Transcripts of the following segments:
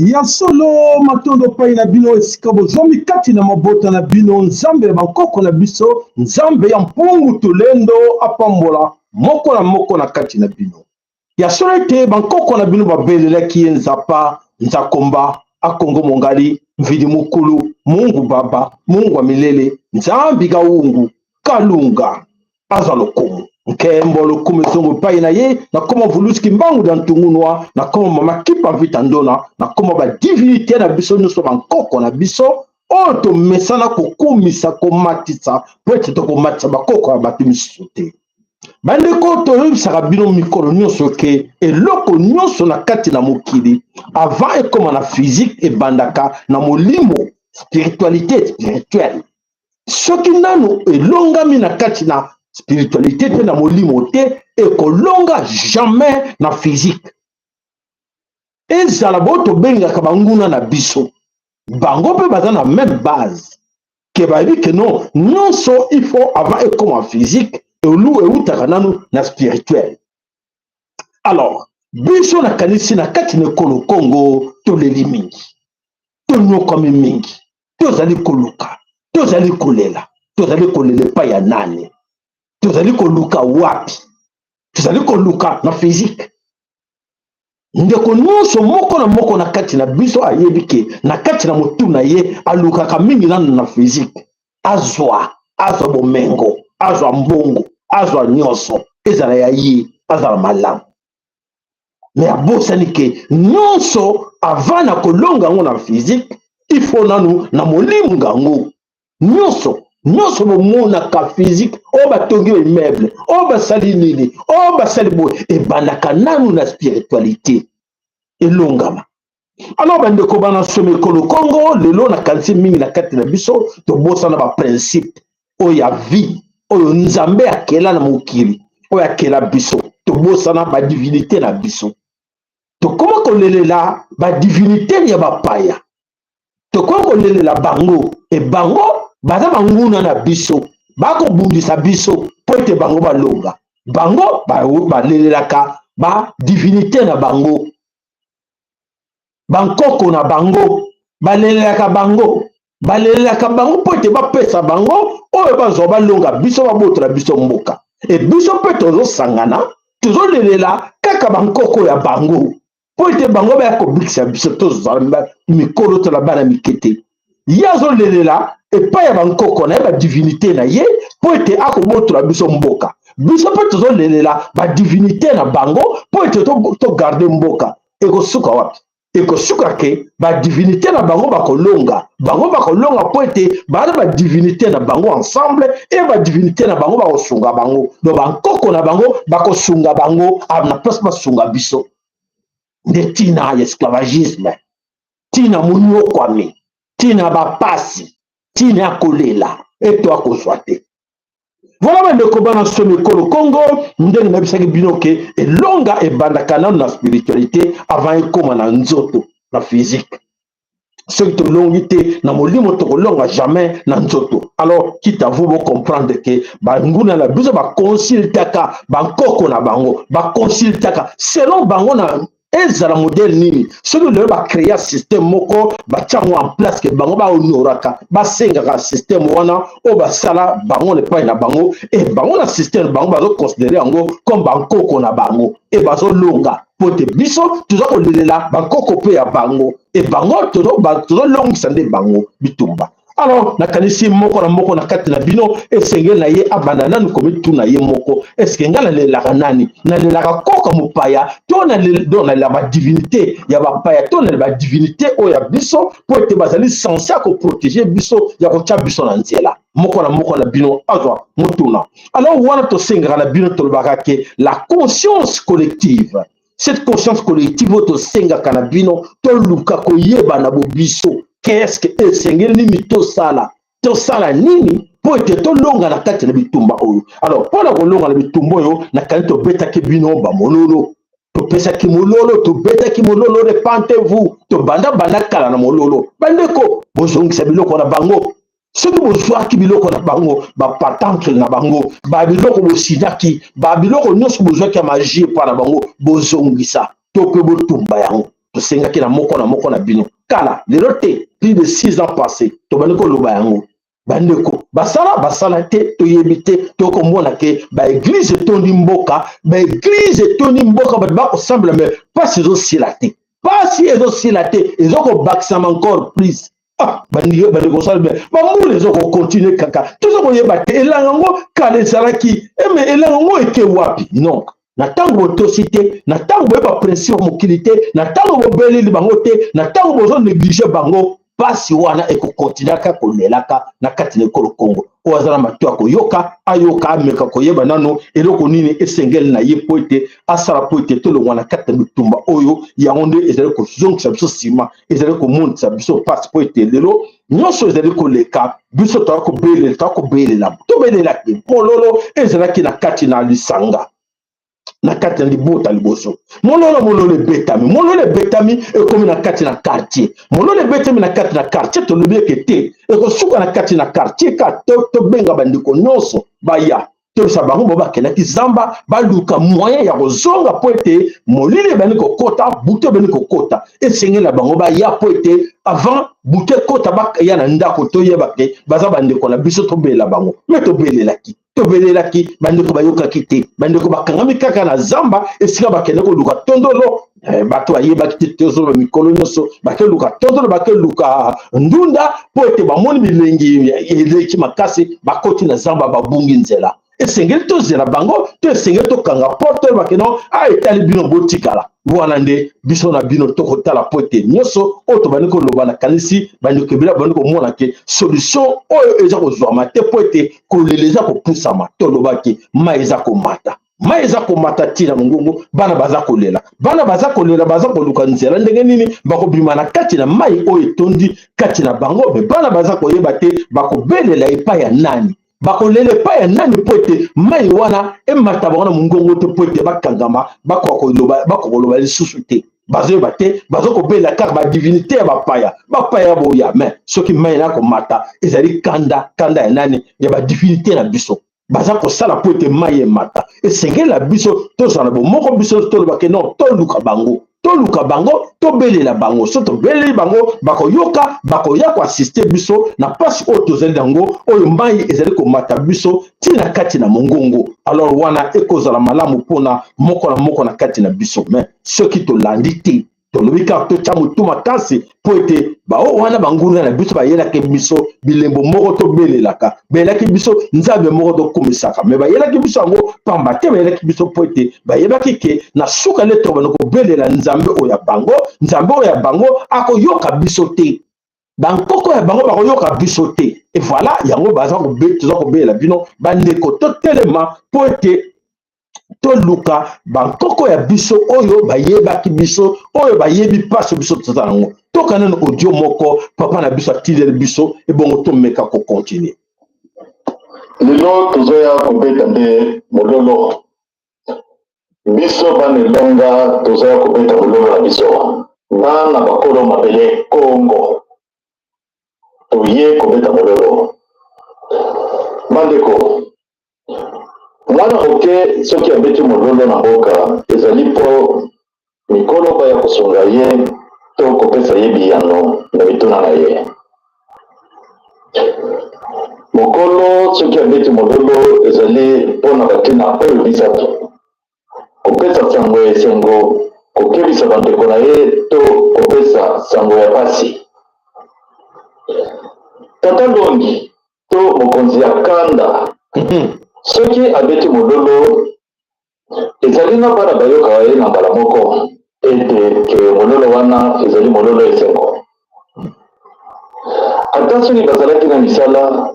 ya solo matondo pai na bino esika bozomi kati na mabota na bino nzambe ya bakoko na biso nzambe ya mpungu tolendo apambola moko na moko na kati na bino ya solo ete bakoko na bino babelelaki ye nzapa nzakomba akongo mongali mvidi mukulu mungu baba mungu wa milele nzambi gaungu kalunga aza lokumu nkembo lokumu zongo pai na ye na koma vuluski mbangu da ntungunwa na koma mama kipa vita ndona na koma ba divinité na biso nyonso bankoko na biso oyo tomesana kokumisa komatisa po ete tokomatisa bakoko ya bato misusu te bandeko toyebisaka bino mikolo nyonso ke eloko nyonso na kati na mokili avant ekoma na physique ebandaka na molimo spiritualité spirituelle soki nanu elongami na kati na spiritualité te na molimo te ekolonga jamais na physique ezala bo tobengaka banguna na biso bango mpe baza na même base ke bayebi ke non nyonso il faut avant ekoma physique eutaka nanu na spirituel alors biso nakanisi na kati na ekolo Congo toleli mingi tonyokami mingi tozali koluka tozali kolela tozali kolela epai ya nani tozali koluka wapi tozali koluka na physique ndeko nyonso moko na moko na kati na biso ayebi ke na kati na motu na ye alukaka mingi nanu na physique azwa bomengo azwa mbongo azwa nyonso ezala ya ye azala malamu me abosani ke nyonso avant na kolonga yango na physique il faut nanu na molimo ngango nyonso bomonaka physique oyo batongi immeuble oyo basali nini oyo basali boye ebandaka nanu na spiritualité elongama alors bandeko bana somi ekolo Congo lelo nakanisi mingi na kati na biso tobosana baprincipe oyo ya vie oyo nzambe akela na mokili oyo akela biso tobosana badivinité na biso tokoma kolelela badivinité ya bapaya tokoma kolelela bango ebango baza banguna na biso bakobundisa biso po ete bango balonga bango balelelaka badivinité na bango bankoko na bango balelelaka bango po ete bapesa bango oyo bazwa balonga biso babotola biso mboka e biso mpe tozosangana tozolelela kaka bankoko ya bango po ete bango baya kobikisa biso tozala mikolo tola bana mikete ye azolelela epai ya bankoko na ye badivinité na ye po ete akobotola biso mboka biso mpe tozolelela badivinité na bango po ete togarde mboka ekosuka wapi ekosuka ke badivinité na bango bakolonga po ete baza badivinité na bango ensemble e badivinité na bango bakosunga bango do bankoko na bango bakosunga bango na place basunga biso nde ntina ya esclavagisme ntina monyokwami ntina bapasi ntina ya kolela eto akozwa te voilà bandeko bana somi ekolo Congo ndenge nayebisaki bino ke elonga ebandaka nano na spiritualité avant ekoma na nzoto na physique soki tolongi te na molimo tokolonga jamais na nzoto alors quitte à vous comprendre ke banguna na biso baconsultaka bankoko na bango baconsultaka selon bango na ezala modèle nini soki lelo bacréa système moko batiango en place ke bango bahonoraka basengaka système wana oyo basala bango epai na bango e bango na système na bango bazoconsidere yango comme bankoko na bango e bazolonga po ete biso toza kolelela bankoko mpe ya bango e bango tozolongisa nde bango bitumba alors nakanisi moko na moko na kati na bino esengeli na ye abanda nanu komituna ye moko eske ngai nalelaka nani nalelaka koka mopaya to nalela badivinité ya bapaya to nalela badivinité oyo ya biso po ete bazali sense ya koprotege biso ya kotya biso na nzela moko na bino azwa motuna alors wana tosengaka na bino tolobaka ke la conscience collective cette conscience collective oyo tosengaka na bino toluka koyeba na bobiso qu'est-ce que esengeli nini tosala nini po ete tolonga na kati na bitumba oyo alors mpona kolonga na bitumba oyo nakani tobetaki bino bamololo topesaki mololo tobetaki mololo repentez-vous tobanda kala na mololo bandeko bozongisa biloko na bango soki bozwaki biloko na bango bapatantre na bango babiloko bosinaki babiloko nyonso bozwaki ya magie epa na bango bozongisa to mpe botumba yango tosengaki na moko na bino kala lelo te plus de 6 ans passés tobandi koloba yango bandeko basala te toyebi te tokomona ke baeglize etondi mboka bato bakosambela me pasi ezosila te pasi ezosila te ezokobakisama encore plus bandeko sala bien bambula ezokokontinue kaka tozokoyeba te elanga yango kala ezalaki eme elanga yango eke wapi non na ntango botosi te na ntango boyeba principe ya mokili te na ntango bobeleli bango te na ntango bozonéglige bango pasi wana ekokontinuaka kolelaka na kati na ekolo Kongo oyo aza na mato ya koyoka ayoka ameka koyeba nano eloko nini esengeli na ye mpo ete asala mpo ete tolongwa na kati na bitumba oyo yango nde ezali kozongisa biso nsima ezali komonisa biso pasi mpo ete lelo nyonso ezali koleka biso tobelelaki mololo ezalaki na kati na lisanga na kati na libota liboso mololo ebetami ekomi na kati na quartier mololo ebetami na kati na quartier tolobi eke te ekosuka na kati na quartier ka tobenga bandeko nyonso baya tolisa bango bo bakendaki zamba baluka moyen ya kozonga mpo ete molili ebandi kokota butu ebandi kokota esengeli na bango baya mpo ete avant butu ekota baya na ndako toyeba ke baza bandeko na biso tobelela bango me tobelelaki bandeko bayokaki te bandeko bakangami kaka na zamba esika bakende koluka tondolo bato bayebaki te tozoloba mikolo nyonso bakeluka tondolo bakeluka ndunda mpo ete bamoni bilengi eleki makasi bakoti na zamba babungi nzela esengeli tozela bango to esengeli tokanga porte oyebaki no etali bino botikala wana nde biso na bino tokotala mpo ete nyonso oyo tobandi koloba na kanisi bandeko ebele bandi komona ke solution oyo eza kozwama te mpo ete kolela eza kopusama tolobaki mai eza komata ntina mongongo bana baza kolela baza koluka nzela ndenge nini bakobima na kati na mai oyo etondi kati na bango me bana baza koyeba te bakobelela epai ya nani bakolela epai ya nani mpo ete mai wana emata bango na mongongo te mpo ete bakangama bakokoloba lisusu te bazoyeba te bazokobelela kaka badivinité ya bapaya boya me soki mai na komata ezali kanda ya nani ya badivinité na biso baza kosala mpo ete mai emata esengeli na biso tozala na bomoko biso tolobake non toluka bango tobelela bango so tobeleli bango bakoya koasiste biso na mpasi oyo tozali yango oyo mai ezali komata biso ntina kati na mongongo alors wana ekozala malamu mpona moko na kati na biso me soki tolandi te tolobi kaka totya motu makasi mpo ete bao wana banguna na biso bayelaki biso bilembo moko tobelelaka bayelaki biso nzambe moko tokumisaka me bayelaki biso yango pamba te bayelaki biso mpo ete bayebaki ke na suka nde tobanda kobelela nzambe oyo ya bango akoyoka biso te bankoko ya bango bakoyoka biso te e voilà yango toza kobelela bino bandeko totelema mpo ete toluka bankoko ya biso oyo bayebaki biso oyo bayebi mpasi biso toza nango tokana na audio moko papa na biso atileli biso ebongo tomeka kokontinue lelo tozoya kobeta nde mololo biso bana elonga tozoya kobeta mololo na biso bana bakolo mabele kongo toye kobeta mololo bandeko mwana moke soki abeti mololo na mboka ezali mpo mikolo baya kosunga ye to kopesa ye biyano na bituna na ye mokolo soki abeti mololo ezali mpona batina oyo misato kopesa sango ya esengo kokebisa bandeko na ye to kopesa sango ya pasi tata longi to mokonzi ya kanda soki abeti mololo ezali na bana bayokaka ye na mbala moko ete ke mololo wana ezali mololo esengo ata soki bazalaki na misala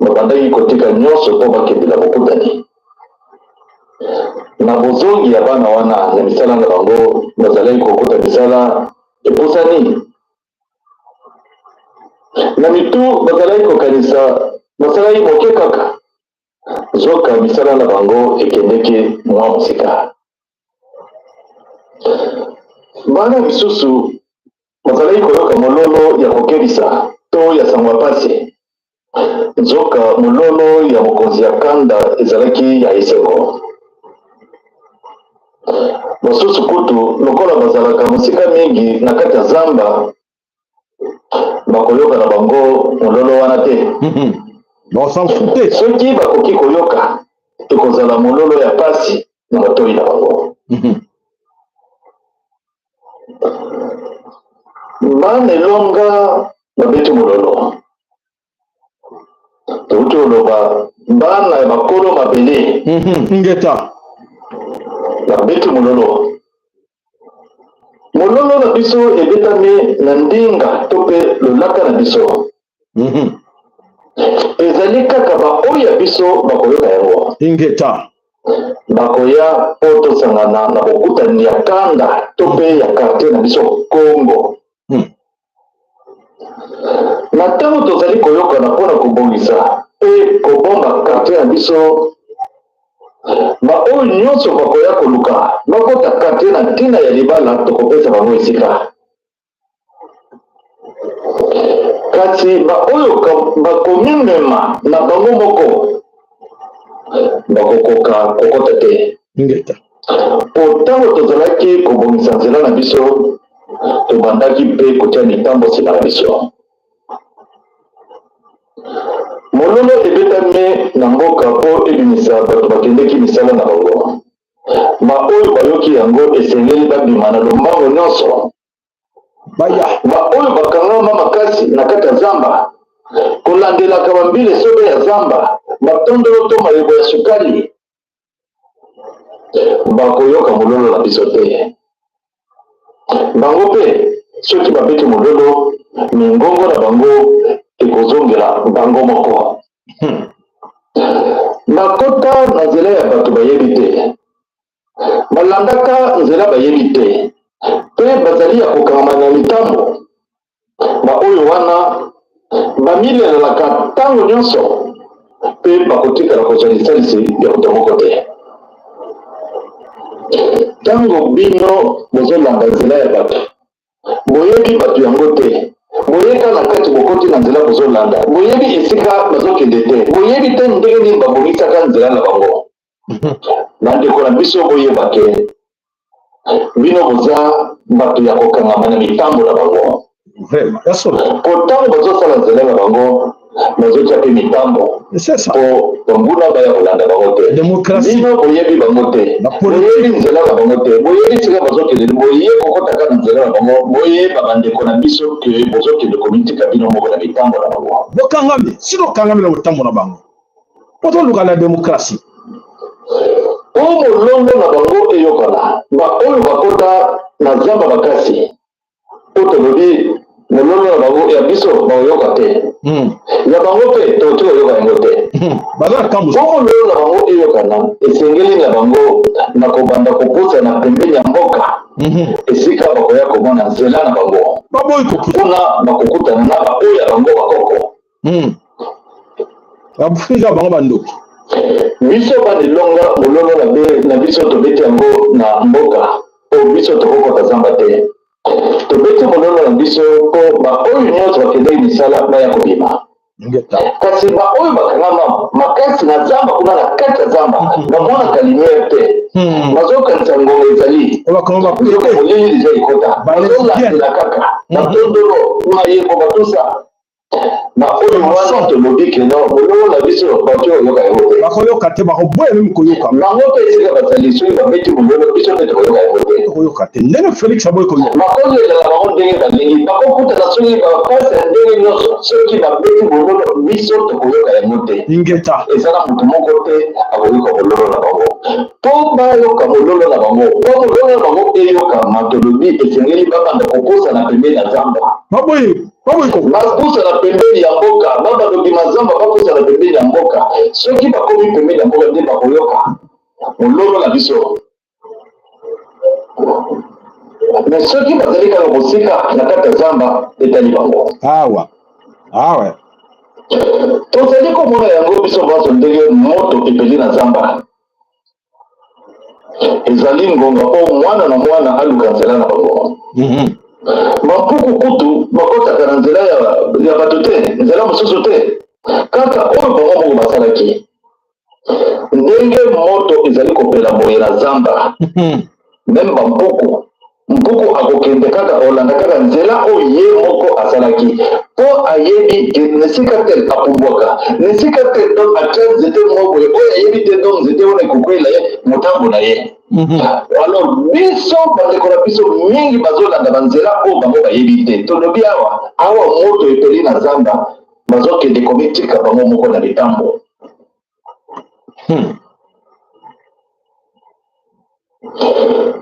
babandaki kotika nyonso mpo bakendela bokutani na bozongi ya bana wana na misala na bango bazalaki kokuta misala epusani na mitu bazalaki kokanisa basalaki moke kaka zoka misala na bango ekendeki mwa mosika bana misusu bazalaki koyoka mololo ya kokebisa to ya sango ya pasi nzoka mololo ya mokonzi ya kanda ezalaki ya esengo basusu kutu lokola bazalaka mosika mingi na kati ya zamba bakoyoka na bango mololo wana te. Soki bakoki koyoka ekozala mololo ya pasi na matoi na bango. Bana elonga babeti mololo touti oloba bana ya bakolo mabele ngeta babeti mololo. Mololo na biso ebetami na ndinga to mpe lolaka na biso. Ezali kaka baoyo ya biso bakoyoka yango. Ingeta bakoya po tosangana na bokutani ya kanda to mpe ya quartier na biso Kongo. Na ntango tozali koyokana mpona kobongisa mpe kobomba quartier na biso, baoyo nyonso bakoya koluka bakota quartier na ntina ya libala tokopesa bango esika. Kasi baoyo bakomimema na bango moko bakokoka kokota te. Ntango tozalaki kobongisa nzela na biso tobandaki mpe kotia mitambo nsima na biso. Mololo ebetami na mboka mpo ebimisa bato bakendeki misala na bango. Baoyo bayoki yango esengeli babima na lombango nyonso. Baoyo bakangama makasi na kati ya zamba kolandelaka bambile sobe ya zamba batondolo to mayebo ya sukali bakoyoka mololo na biso te. Bango mpe soki babeti mololo mingongo na bango ekozongela bango moko. Bakota na nzela ya bato bayebi te, balandaka nzela bayebi te, mpe bazali ya kokangama na mitambo. Baoyo wana bamilelelaka ntango nyonso mpe bakotikala kozwa lisalisi ya moto moko te. Ntango bino bozolanda nzela ya bato boyebi bato yango te, boyeka na kati bokoti na nzela bozolanda, boyebi esika bazokende te, boyebi te ndenge nini babongisaka nzela na bango. Bandeko na biso boyeba ke bino boza bato ya kokangama na mitambo na bango. Po ntango bazosala nzela na bango bazotia mpe mitambo po banguna baya kolanda bango te. Bino boyebi bango te, boyebi nzela na bango te, boyebi sika bazokende, boye kokotaka na nzela na bango, boyeba bandeko na biso ke bozokende komitika bino moko na mitambo na bango. Bokangami sino kangami na mitambo na bango potoluka na demokrasi po molongo na bango eyokana baoyo bakota na zamba makasi po tolobi molongo na bango ya biso baoyoka te. Ya bango mpe toti oyoka yango te. Po molongo na bango eyokana esengeli na bango na kobanda kopusa na pembeni ya mboka esika bakoya komona nzela na bango mpona bakokutana na baoyo ya bango bakoko. babufiza bango bandoki biso banilonga mololo na biso tobeti yango na mboka po biso tokokota zamba te. Tobeti mololo na biso po baoyo nyonso bakendeki misala baya kobima. Kasi baoyo bakangama makasi na zamba kuna na kati ya zamba bamonaka lumiere te, bazokanisa ngonga ezali molili eza ekota bazolandela kaka batondolo mayebo batusa. Baoyo wana tolobi keno mololo na biso bato oyoka yango te, bakoyoka te, bakoboya mimi koyoka bango mpe esika bazali soki babeti mololo biso mpe tokoyoka yango te. Koyoka te ndenge Félix aboyi koyoka bakozelela bango ndenge balingi, bakokutana soki bapasi ya ndenge nyonso soki babeti mololo biso tokoyoka yango te. ingeta ezala moto moko te akoyoka mololo na bango po bayoka mololo na bango, po mololo na bango eyokama tolobi esengeli babanda kopusa na pembeni ya zamba. baboyi bapusa na pembeni ya mboka, babanda bima zamba bapusa na pembeni ya mboka. Soki bakomi pembeni ya mboka nde bakoyoka mololo na biso. Mais soki bazali kaka kosika na kati ya zamba etali bango. awa tozali komona yango biso baso ndenge moto epeli na zamba ezali ngonga po mwana na mwana aluka nzela na bango. bampuku kutu bakotaka na nzela ya bato te, nzela mosusu te, kaka oyo bango moko basalaki. Ndenge moto ezali kopela boye na zamba même bampuku mpuku akokende kaka olanda kaka nzela oyo ye moko asalaki mpo ayebi ke nesika te apumbwaka nesika te donc atia nzete moko boye oyo ayebi te donc nzete wana ekokwela ye motambo na ye. Alors biso bandeko na biso mingi bazolanda banzela oyo bango bayebi te tolobi awa moto etoli na zamba bazokende komitika bango moko na litambo.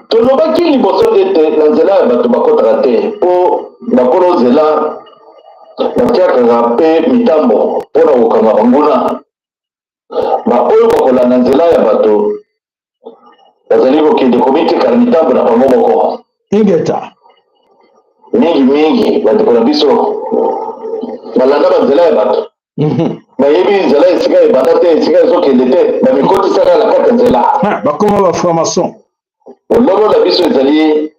Tolobaki liboso ete na nzela ya bato bakotaka te mpo bakolo nzela batiakaka mpe mitambo mpona kokanga banguna baoyo bakolanda nzela ya bato bazali kokende komitikala mitambo na bango moko ingeta mingi bandeko na biso balanda banzela ya bato bayebi nzela esika ebanda te esika ezokende te bamikotisaka na kati ya nzela bakoma baframason. Ololo na biso ezali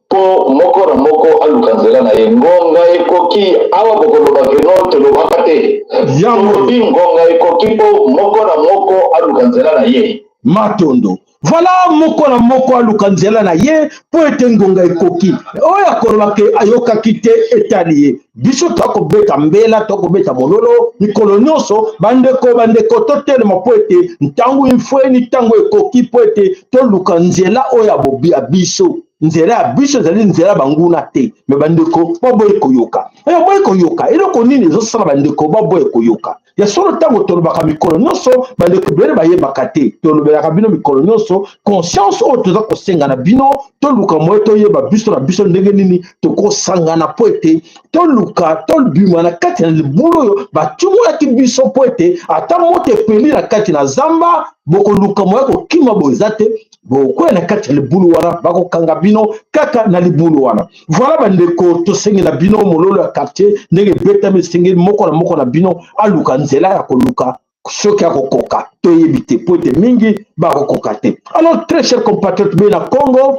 po moko na moko aluka nzela na ye ngonga ekoki awa bokoloba keno tolobaka te tolobi ngonga ekoki po moko na moko aluka nzela na ye matondo voilà moko na moko aluka nzela na ye po ete ngonga ekoki oyo akolobaka ayokaki te etali ye biso tokobeta mbela tokobeta mololo mikolo nyonso bandeko totelema po ete ntango ifweni ntango ekoki po ete toluka nzela oyo abobi ya biso nzela ya biso ezali nzela banguna te me bandeko baboye koyoka baboye koyoka eloko nini ezosala bandeko baboye koyoka ya solo ntango tolobaka mikolo nyonso bandeko bele bayebaka te tolobelaka bino mikolo nyonso conscience oyo toza kosenga na bino toluka moye toyeba biso na biso ndenge nini tokosangana po ete toluka tolbima na kati na libulu oyo batumolaki biso po ete ata moto epeli na kati na zamba bokoluka moye kokima boeza te bokwea na kati ya libulu wana bakokanga bino kaka na libulu wana. Voilà bandeko tosengela bino mololo ya quartier ndenge betami esengeli moko na moko na bino aluka nzela ya koluka soki akokoka toyebi te po ete mingi bakokoka te. Alors très cher compatriote be na Congo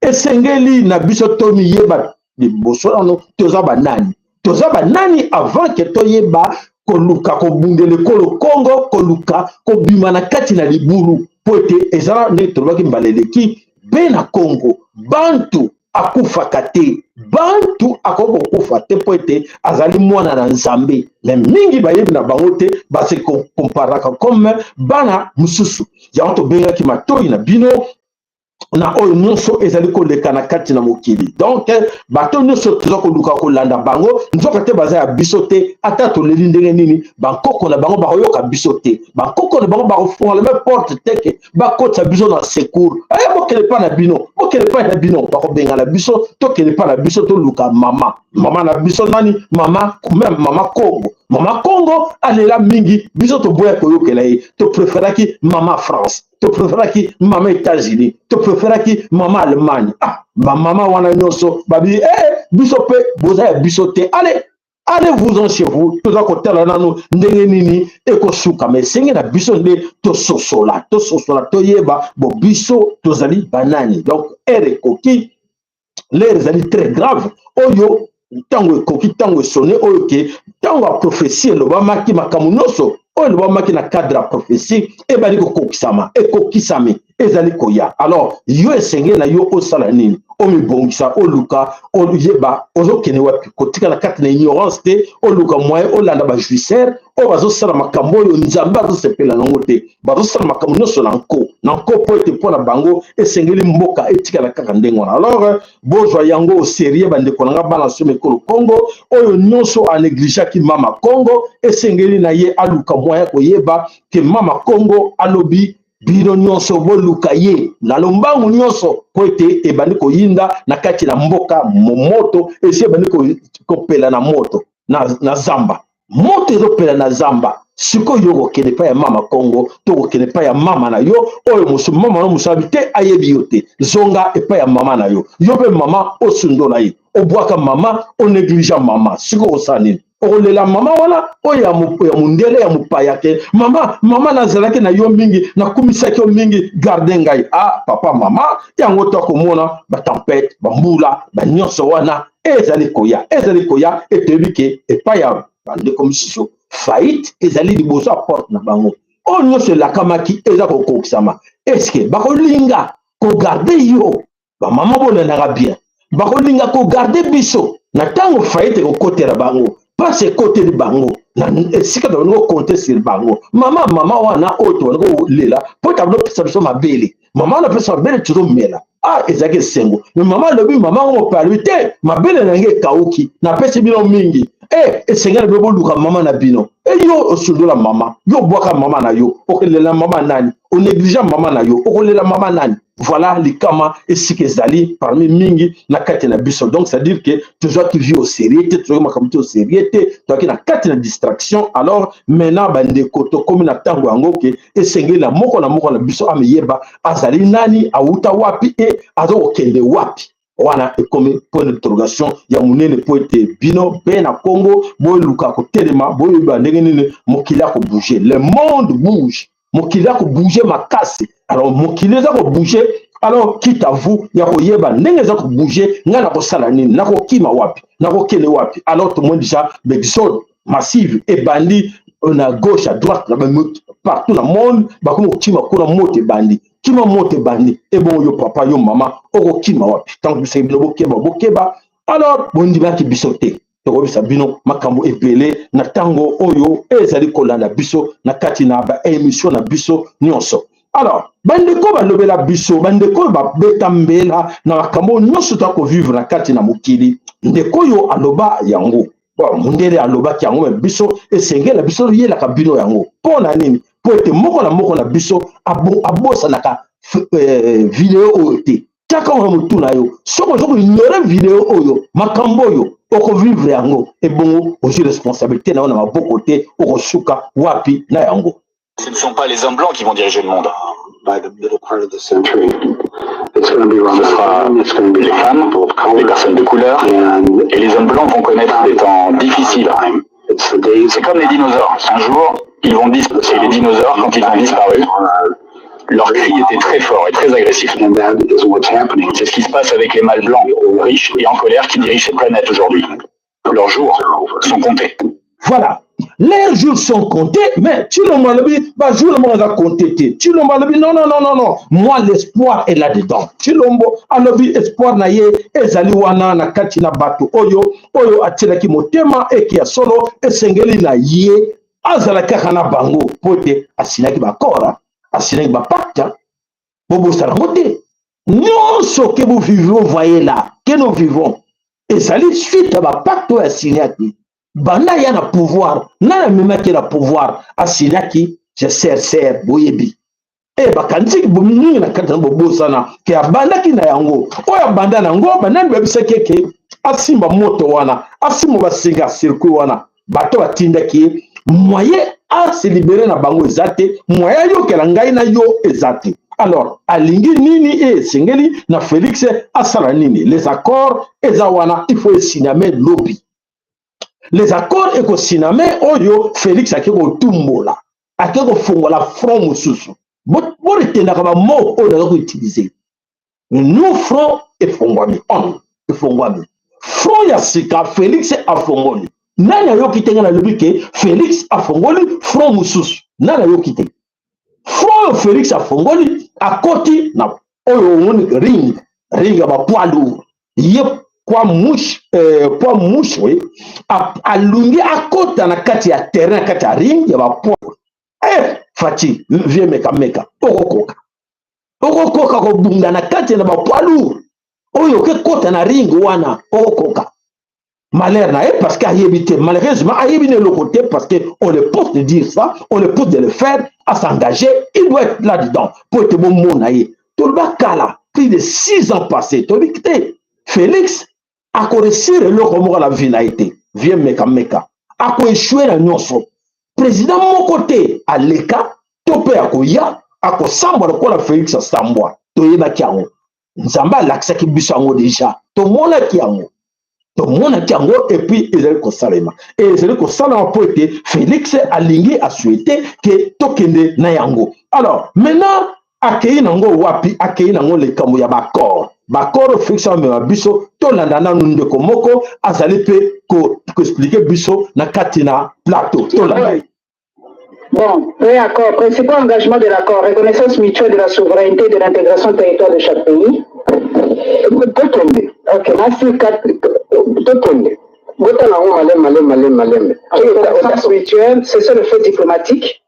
esengeli na biso tomiyeba liboso nano toza banani avant ke toyeba koluka kobundela ekolo Congo koluka kobima na kati na libulu po ete ezala ndenge tolobaki mbala eleki be na Congo bantu akufaka te bantu akoki kokufa te po ete azali mwana na nzambe me mingi bayebi na bango te base komparaka comme bana mosusu yango tobengaki matoi na bino na oyo nyonso ezali koleka na kati na mokili donc bato nyonso toza koluka kolanda bango nzoka te baza ya biso te ata toleli ndenge nini bankoko na bango bakoyoka biso te bankoko na bango bakofunga le même porte teke bakotisa biso na secours bokele pa na bino bakobenga na biso tokele pa na biso toluka mama na biso nani mama Congo alela mingi biso toboya koyokela ye topréféraki mama France topréféraki mama États-Unis topréféraki mama Allemagne bamama wana nyonso babi biso pe boza ya biso te allez-vous-en chez vous toza kotala nano ndenge nini ekosuka me senge na biso nde tososola toyeba bo biso tozali banani donc ere ekoki l'air ezali très grave oyo ntango ekoki ntango esone oyo ke ntango ya prophétie elobamaki makambo nyonso oyo elobamaki na cadre ya prophétie ebali ekokisami ezali koya. Alors yo esengeli na yo osala nini omibongisa oluka oyeba ozokende wapi kotika na kati na ignorance te oluka moyen olanda bajuicer oyo bazosala makambo oyo nzambe azosepela nango te bazosala makambo nyonso na nko po ete mpo na bango esengeli mboka etikala kaka ndenge wana. Alors bozwa yango oserie bandeko na nga bana somo ekolo Congo oyo nyonso anegligeaki mama Congo esengeli na ye aluka moyen koyeba ke mama Congo alobi bino nyonso boluka ye na lombangu nyonso po ete ebandi koyinda na kati na mboka moto esi ebandi kopela na moto na zamba moto ezopela na zamba sikoyo yo kokende pa ya mama Congo to kokende pa ya mama na yo oyo mama no musabi te ayebi yo te zonga epa ya mama na yo pe mama osundola ye obwaka mama onéglige mama sikoyo osala nini okolela mama wana oyo ya mundele ya mopaya te mama nazalaki na yo mingi nakumisaki yo mingi garde ngai papa mama yango tokomona batempete bambula banyonso wana ezali koya etoyebi ke epai ya bandeko misusu faillite ezali liboso ya porte na bango oyo nyonso elakamaki eza kokokisama eske bakolinga ko garder yo ba mama bolendaka bien bakolinga ko garder biso na ntango faillite kokotela bango pasi ekoteli bango esika tobalingo compte sur bango mama wana oyo tobalingo kolela mpo tabinopesa biso mabele mama wana apesa mabele tozomela ezalaki esengo me mama alobi mama ngo mope alobi te mabele nange ekauki napesi bino mingi esengeli mpe boluka mama na bino yo osundola mama yo obwaka mama na yo okolela mama nani onéglige mama na yo okolela mama nani voilà likama esika ezali parmi mingi na kati na biso donc c'est à dire que tozwaki vie au sérieux te tozwaki makambo te au sérieux te tozwaki na kati na distraction alors maintenant bandeko tokomi na ntango yango ke esengeli na moko na biso ameyeba azali nani awuta wapi aza kokende wapi wana ekomi point d'interrogation ya monene po ete bino mpe na Congo boyeluka kotelema boyeba ndenge nini mokili akobouge le monde bouge mokili akobouge makasi alors mokili eza kobouge alors quitte à vous ya koyeba ndenge eza kobouge ngai nakosala nini nakokima wapi nakokende wapi alors tomoni déjà l'exode massive ebandi na gauche à droite partout na monde bakomi kokima kuna moto ebandi kima moto ebandi ebongo yo papa yo mama okokima wapi ntango bisaki bino bokeba alors bondimaki biso te tokobisa bino makambo ebele na ntango oyo ezali kolanda biso na kati na baémission na biso nyonso alors bandeko balobela biso bandeko babeta mbela na makambo nyonso toakovivre na kati na mokili ndeko oyo aloba yango mundele alobaki yango me biso esengela biso yelaka bino yango mpo na nini mpo ete moko na biso abosanaka video oyo te tiaka wana motu na yo soki oza koignore video oyo makambo oyo okovivre yango ebongo ozwi responsabilité na yo na maboko te okosuka wapi na yango. Ce ne sont pas les hommes blancs qui vont diriger le monde. Ce sera les femmes, les personnes de couleur, et les hommes blancs vont connaître des temps difficiles. C'est comme les dinosaures. Un jour, ils vont disparaître. Et les dinosaures, quand ils ont disparu, leur cri était très fort et très agressif. C'est ce qui se passe avec les mâles blancs, riches et en colère, qui dirigent cette planète aujourd'hui. Leurs jours sont comptés. Voilà. Les jours sont comptés, mais tu le malobi, bah jour le monde a compté. Tu le malobi, non. Moi l'espoir est là-dedans. Tu le malobi espoir na ye ezali wana na kati na bato oyo atela ki motema eki ya solo esengeli na ye azala kaka na bango pote asinaki bakora asinaki bapacte bobo sala mote nyonso ke vous vivons voyez là que nous vivons ezali suite à bapacte asinaki banda ya na pouvoir nana memaki na pouvoir asilaki je ser boyebi bakanisi bomingi na kati na bobosana ke abandaki na yango oyo abanda na yango banani babisaki eke asimba moto wana asimba basinga circuit wana bato batindaki moyen ase libere na bango eza te moyen ayokela ngai na yo eza te alors alingi nini esengeli na Félix asala nini les accords eza wana il faut esigname lobby. Les accords ekosiname oyo Félix akeko tumbola akeko fongola front mosusu boretendaka bamo oyo naza koutilize nous front efongwami efongwami front ya sika Félix afongoli nani ayoki te ngai nalobi ke Félix afongoli front mosusu nani ayoki te front oyo Félix afongoli akoti na oyo omoni ring ya bapoids lourd ye poids mouche oui alungi akota na kati ya terrain kati ya ring ya bapoids fati vie meka okokoka kobunda na kati na bapoids lourd oyo ke kota na ring wana okokoka malheur na parce que ayebi te malheureusement ayebi ne le côté parce que on le pose de dire ça on le pose de le faire à s'engager il doit être là dedans pour être bon mon aïe tolba kala plus de 6 ans passés tolbikte Félix akoresire eloko moko na vie na ye te vie meka akoeshue na nyonso président moko te aleka to mpe akoya akosambwa lokola Félix asambwa toyebaki yango nzambe alakisaki biso yango deja tomonaki yango epuis ezali kosalema ezali kosalema mpo ete Félix alingi asuete ke tokende na yango alors maintenant akei nango wapi akei nango likambo ya bakoro Félix amema biso tolanda nanu ndeko moko azali mpe koexplike biso na kati na plateau tolanda ye. Bon, préaccord, principal engagement de l'accord, reconnaissance mutuelle de la souveraineté et de l'intégration territoriale de chaque pays. Ok, merci 4. Reconnaissance mutuelle, c'est le fait diplomatique.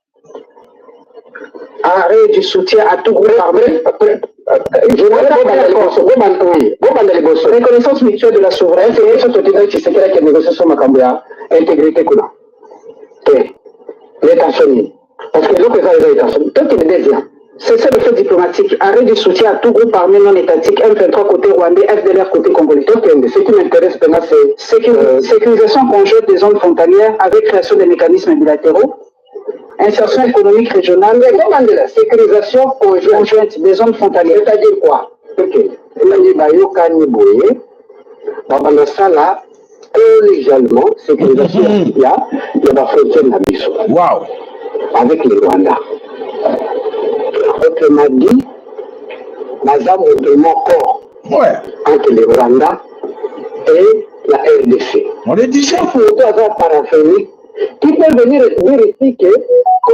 Arrêt du soutien à tout groupe armé. Reconnaissance mutuelle de la souveraineté. Intégrité. Parce que l'autre c'est le fait diplomatique. Arrêt du soutien à tout groupe armé non étatique, M23 côté rwandais, FDLR côté congolais. Ce qui m'intéresse maintenant, c'est sécurisation conjointe des zones frontalières avec création des mécanismes bilatéraux. Insertion économique régionale, la sécurisation conjointe des zones frontalières. C'est-à-dire quoi? Ok. Pendant ça, là, légalement, sécurisation, il y a la frontière Nabiso. Wow. Avec le Rwanda. Autrement dit, Mazam autrement corps entre le Rwanda et la RDC. On est dit ça. Paraphonique qui peut venir dire ici que on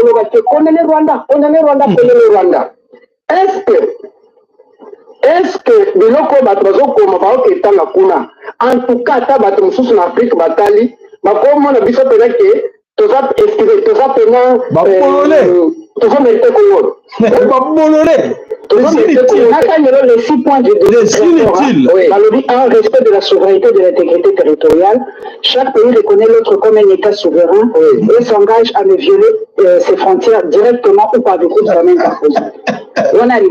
est le Rwanda, on est le Rwanda, on est le Rwanda. Est-ce que biloko batwazo koma baoketa na kuna en tout cas ta bato mususu na Afrique batali bakomona biso pena ke toza esquiver toza pena toza mérité Congo babolole les 6 points de un respect de la souveraineté et de l'intégrité territoriale. Chaque pays reconnaît l'autre comme un État souverain et s'engage à ne violer ses frontières directement ou par des groupes armés interposés. On a les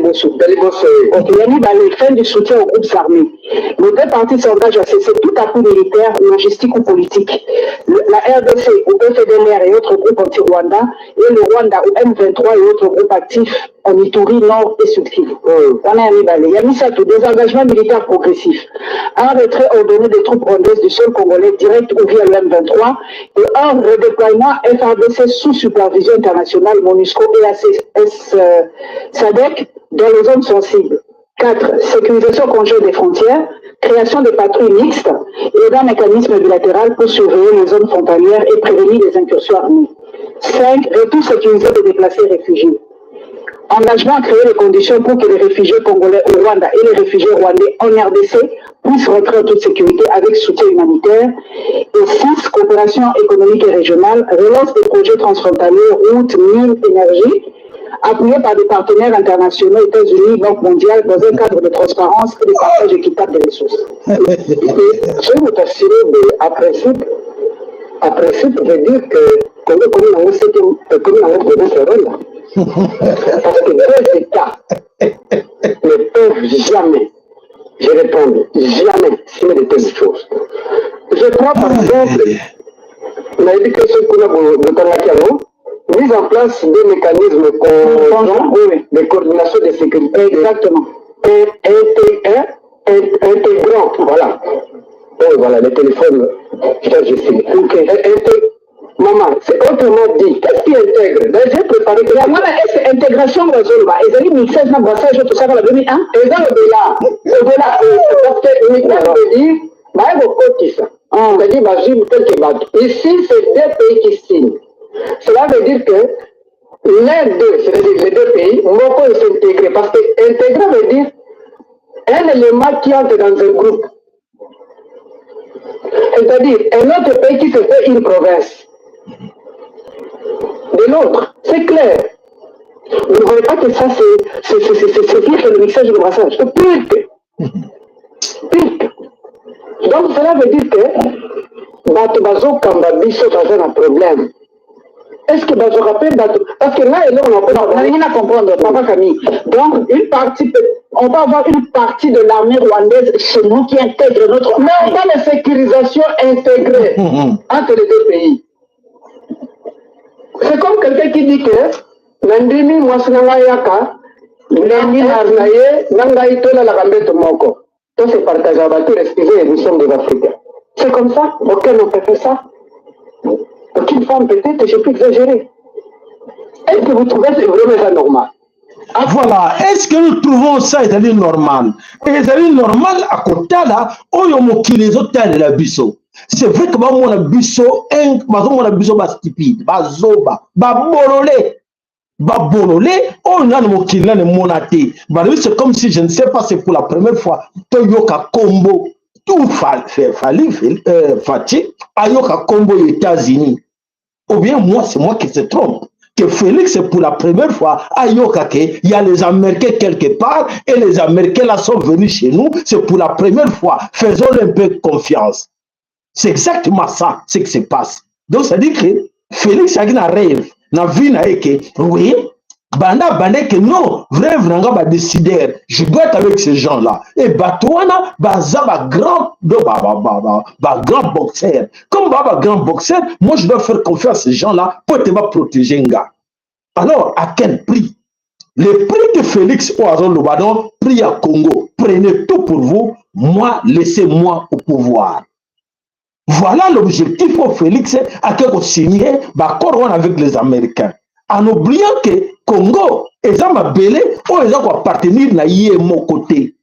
fin du soutien aux groupes armés. Les deux parties s'engagent à cesser tout appui militaire, logistique ou politique. La RDC ou FDLR et autres groupes anti-Rwanda et le Rwanda ou M23 et autres groupes actifs en Ituri, Nord et Sud-Kivu. On a il y a mis ça tout, des engagements militaires progressifs. Un retrait ordonné des troupes rwandaises du sol congolais direct ou via le M23 et un redéploiement FRDC sous supervision internationale, MONUSCO et SADC dans les zones sensibles. 4. Sécurisation conjointe des frontières, création de patrouilles mixtes et d'un mécanisme bilatéral pour surveiller les zones frontalières et prévenir les incursions armées. 5. Retour sécurisé des déplacés réfugiés. Engagement à créer les conditions pour que les réfugiés congolais au Rwanda et les réfugiés rwandais en RDC puissent rentrer en toute sécurité avec soutien humanitaire. Et 6. Coopération économique et régionale, relance des projets transfrontaliers, routes, mines, énergie, appuyés par des partenaires internationaux, États-Unis, Banque mondiale, dans un cadre de transparence et de partage équitable des ressources. Je vous assure, à principe, je veux dire que comme parce que deux États ne peuvent jamais, je réponds, jamais signer de telles choses. Je prends par exemple l'éducation mise en place des mécanismes de coordination de sécurité. Exactement. Intégrant, voilà. Voilà, les téléphones, maman, c'est autrement dit. Qu'est-ce qui intègre? J'ai préparé que la intégration de Zolba, et j'ai dit mixage dans le brassage, tout ça, on l'a donné, hein? Et dans au-delà, parce que uniquement, je veux dire, on a dit, ici, c'est deux pays qui signent. Cela veut dire que l'un d'eux, c'est-à-dire les deux pays, Moko s'intégrer. Parce que intégrer veut dire un élément qui entre dans un groupe. C'est-à-dire un autre pays qui se fait une province de l'autre. C'est clair. Vous ne voyez pas que ça, c'est pire que le mixage du brassage. C'est pire. Donc cela veut dire que Batubazo Kambabiso a un problème. Est-ce que je rappelle parce que là et là on n'a rien à comprendre, papa Camille. Donc une partie, on va avoir une partie de l'armée rwandaise chez nous qui intègre notre. Mais on va la sécurisation intégrée entre les deux pays. C'est comme quelqu'un qui dit que Nandini Mwasinangayaka, Nandini Arnaye, Nangaï Tola la Gambette Moko. Ça c'est partagé à bâtir, excusez, nous sommes des Africains. C'est comme ça, auquel on peut faire ça. Une femme peut-être, je peux exagérer. Est-ce que vous trouvez vraiment ça normal? Voilà, est-ce que nous trouvons ça c'est-à-dire normal? Et c'est-à-dire normal à côté là, où il y a les autres de la biseau. C'est vrai que mon abisso, mon abisso, stupide, zoba, bololé, on a mon kilo de monaté. C'est comme si je ne sais pas, c'est pour la première fois. Toyoka combo, tout Fati, Ayoka combo aux États-Unis. Ou bien moi, c'est moi qui se trompe. Que Félix, c'est pour la première fois, Ayoka, il y a les Américains quelque part, et les Américains là sont venus chez nous, c'est pour la première fois. Faisons un peu confiance. C'est exactement ça, ce qui se passe. Donc, ça dit que Félix a un rêve, na vie na eke, oui, banda que non, vrai, vraiment, décider, je dois être avec ces gens-là. Et Batouana, baza, grand boxeur. Comme grand boxeur, moi, je dois faire confiance à ces gens-là pour te protéger un gars. Alors, à quel prix? Le prix que Félix Oazon Lobadon, prix à Congo, prenez tout pour vous, moi, laissez-moi au pouvoir. Voilà l'objectif pour Félix à signer l'accord avec les Américains. En oubliant que Congo, ils ont appelé ou ils ont appartenu à mon côté.